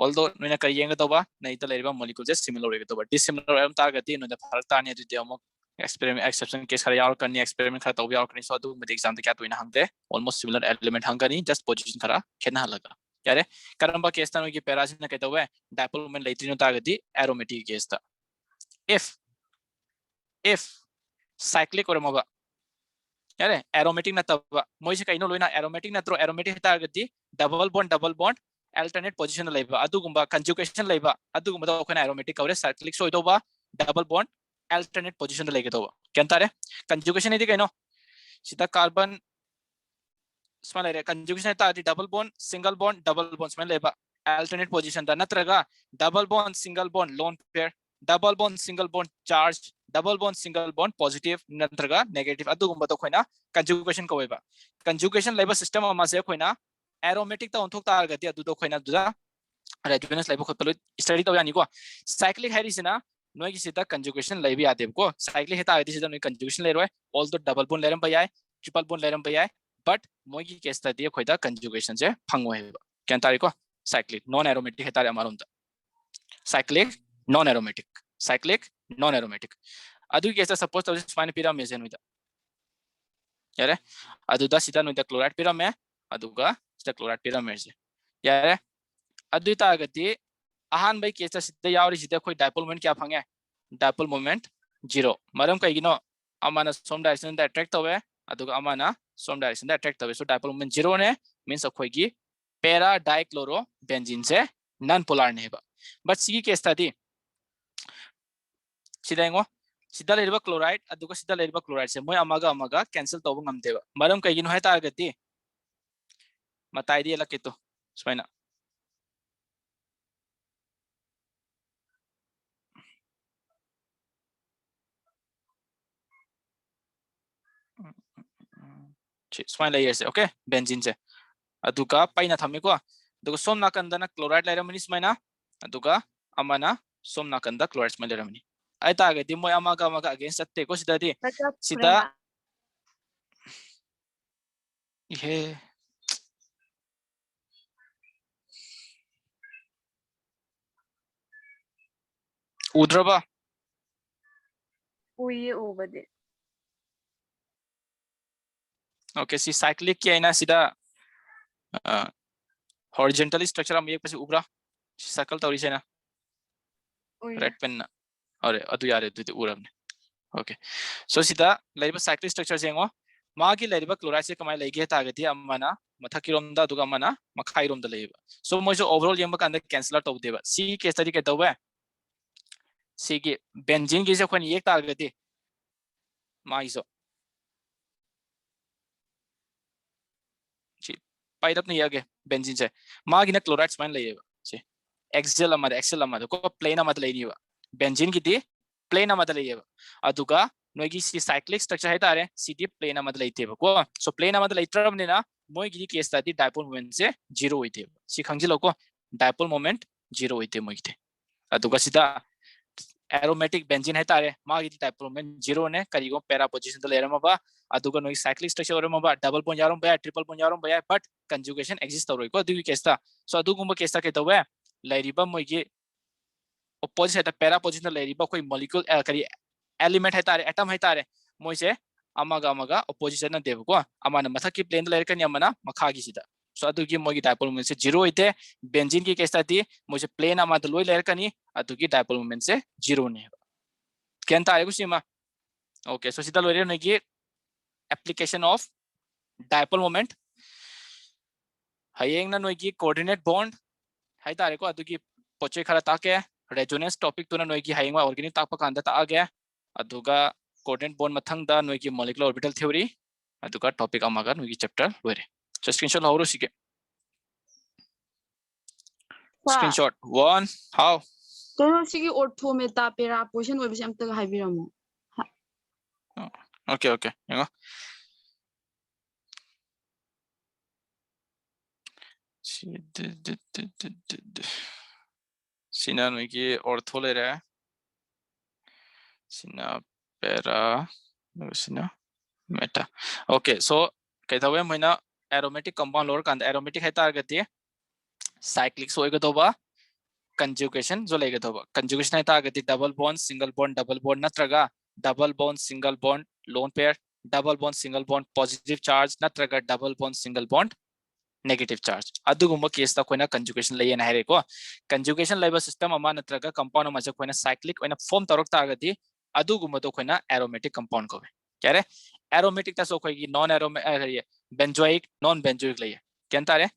A: ऑल्दो नोना करियंग तबा नै त लेरिबा मॉलिक्यूल जे सिमिलर होय तबा डिसिमिलर एम तागति नोना फरक तानी अदि अमु एक्सपेरिमेंट एक्सेप्शन केस खरा यार करनी एक्सपेरिमेंट खरा तबि यार करनी सो अदु में एग्जाम त क्या तोइना हंगते ऑलमोस्ट सिमिलर एलिमेंट हंगनी जस्ट पोजीशन खरा खेना लगा यारे करंबा केस ता की पैरा सिना के तबे डायपोल मोमेंट लेतिनो तागति एरोमेटिक केस ता if cyclic or maba यारे एरोमेटिक नतबा मोइसे कइनो लोइना एरोमेटिक नत्रो एरोमेटिक तागति डबल बॉन्ड अल्टरनेट पोजीशन लेबा अदुगुंबा कंजुगेशन लेबा अदुगुंबा तो खना एरोमेटिक कवरे साइक्लिक सोइदोबा डबल बॉन्ड अल्टरनेट पोजीशन लेगेदोबा केनतारे कंजुगेशन इदि कइनो सिदा कार्बन स्मॉल एरिया कंजुगेशन तादि डबल बॉन्ड स्मॉल लेबा अल्टरनेट पोजीशन दा नत्रगा double bond single bond lone pair double bond single bond charge double bond single bond positive नत्रगा नेगेटिव अदुगुंबा तो खोइना कंजुगेशन कोइबा कंजुगेशन लेबा सिस्टम अमा से खोइना एरोमेटिक ता ओंथोक तारगति अदु तो खोइना दुदा रेजोनेंस लेबा खतलो स्टडी तो यानी को साइक्लिक हाइरिसिना नोय की सिदा कंजुगेशन लेबि आदेब को साइक्लिक हेता आदि सिदा नोय कंजुगेशन लेरोय ऑल द डबल बॉन्ड लेरम बयाय ट्रिपल बॉन्ड लेरम बयाय बट मोय की केस ता दिए खोइदा कंजुगेशन से फंगो हेबा केन तारि को साइक्लिक नॉन एरोमेटिक हेता अमारों ता साइक्लिक नॉन एरोमेटिक अदु केस सपोज तो स्पाइन पिराम मेजन विदा यारे अदु दा सिदा नोय दा क्लोराइड पिराम में अदुगा सिदा क्लोराइड पिराम मेजे यारे अदु तागति अहान बाई केस सिदा यावरि सिदा खोय डायपोल मोमेंट क्या फंगे डायपोल मोमेंट 0 मरम कइगिनो अमाना सोम डायरेक्शन दा अट्रैक्ट तवे अदुगा अमाना सोम डायरेक्शन दा अट्रैक्ट तवे सो डायपोल मोमेंट 0 ने मींस अखोयगी पैरा डाइक्लोरो बेंजीन से नॉन पोलर नेबा बट सी केस तादि सिदांगो सिदा लेरबा क्लोराइड अदुगा सिदा लेरबा क्लोराइड से मोय अमागा कैंसिल तोब ngamदेबा मरम कइगिनो है तागति मताइदी लके तो स्पाइना स्पाइन लेयर से ओके बेंजीन से अदुगा पाइना थमेको अदुगा सोम नाकंदना क्लोराइड लेरमनी स्पाइना अदुगा अमाना सोम नाकंदा क्लोराइड स्पाइन लेरमनी आई तागति मोय अमागा अगेंस्ट अत्ते को सिदादी सिदा ये उद्रबा
D: उये ओबदे
A: ओके सी साइक्लिक की आइना सिदा हॉरिजॉन्टली स्ट्रक्चर हम एक पसे उब्रा सर्कल तौरी से ना रेड पेन ना अरे अदु यारे दुते उरमने ओके सो सिदा लाइबा साइक्लिक स्ट्रक्चर जेंगो मागी लाइबा क्लोराइड से कमाय लेगे तागति अमना मथकिरोमदा दुगा मना मखाइरोमदा लेबा सो मोजो ओवरऑल यंग कांदा कैंसिल आउट तौदेबा सी केस तरी के तौबा सी की बेंजीन की से खोन एक तागति माइसो ची पाइदप ने यागे बेंजीन से मागी ना क्लोराइड स्पाइन लेबा सी एक्सेल अमदा को प्लेन अमदा लेनिबा बेंजीन की दी प्लेन अमदा लेबा अदुगा नोगी सी साइक्लिक स्ट्रक्चर है तारे सीडी प्लेन अमदा लेतेबा को सो प्लेन अमदा लेत्रबनेना मोगी केस तादी डायपोल मोमेंट से 0 होइते सी खंजिलो को डायपोल मोमेंट 0 होइते मोगिते अदुगा सिदा एरोमेटिक बेंजीन है तारे मागी डायपोल मोमेंट 0 ने करिगो पैरा पोजीशन तो लेरमबा अदुगा नोगी साइक्लिक स्ट्रक्चर ओरमबा डबल बॉन्ड यारम बया ट्रिपल बॉन्ड यारम बया बट कंजुगेशन एग्जिस्ट तौरोय को अदुगी केस ता सो अदुगुम केस ता के तवे लाइरिबा मोगी opposite है पैरा पोजीशन लेरिबा कोई मॉलिक्यूल करी एलिमेंट है तारे एटम है तारे मोइसे अमागा opposition ना देबको अमाना मथकी प्लेन लेरकनी अमाना मखागी सिदा सो अदुगी मोगी डायपोल मोमेंट से 0 होते बेंजीन की केस ताती मोजे प्लेन अमाद लोय लेरकनी अदुगी डायपोल मोमेंट से 0 ने केन तारे कुसीमा ओके सो सिदा लोरे नगी एप्लीकेशन ऑफ डायपोल मोमेंट हयेंग ना नोगी कोऑर्डिनेट बॉन्ड हाय तारे को अदुगी पोचे खरा ताके रेजोनेंस टॉपिक तुना नोगी हयेंग वा ऑर्गेनिक तापा कांदा तागे अदुगा कोऑर्डिनेट बॉन्ड मथंगदा नोगी मॉलिक्यूलर ऑर्बिटल थ्योरी अदुगा टॉपिक अमागा नोगी चैप्टर लोरे सो स्क्रीनशॉट लाउरो सिके स्क्रीनशॉट 1 हाउ
D: करो सिगी ऑर्थो मेटा पेरा पोजिशन ओइबसे अमतगा हाइबिरमो
A: ओके ओके यंगो सिना नोगी ऑर्थो लेरे सिना पेरा सिना मेटा ओके सो कैथावे मैना एरोमेटिक कंपाउंड लोर कांद एरोमेटिक है तारगति साइक्लिक सोयगदोबा कंजुगेशन जो लेगदोबा कंजुगेशन है तारगति डबल बॉन्ड नत्रगा double bond single bond lone pair double bond single bond positive charge नत्रगा double bond single bond negative charge अदुगुम्बा केस ता कोइना कंजुगेशन लेयन हाइरेको कंजुगेशन लेबा सिस्टम अमा नत्रगा कंपाउंड अमा जे कोइना साइक्लिक ओइना फॉर्म तरोक तारगति अदुगुम्बा तो कोइना एरोमेटिक कंपाउंड को क्या एरोमेटिक ता सो कोई non aromatic benzoic non benzoic लय केन तारे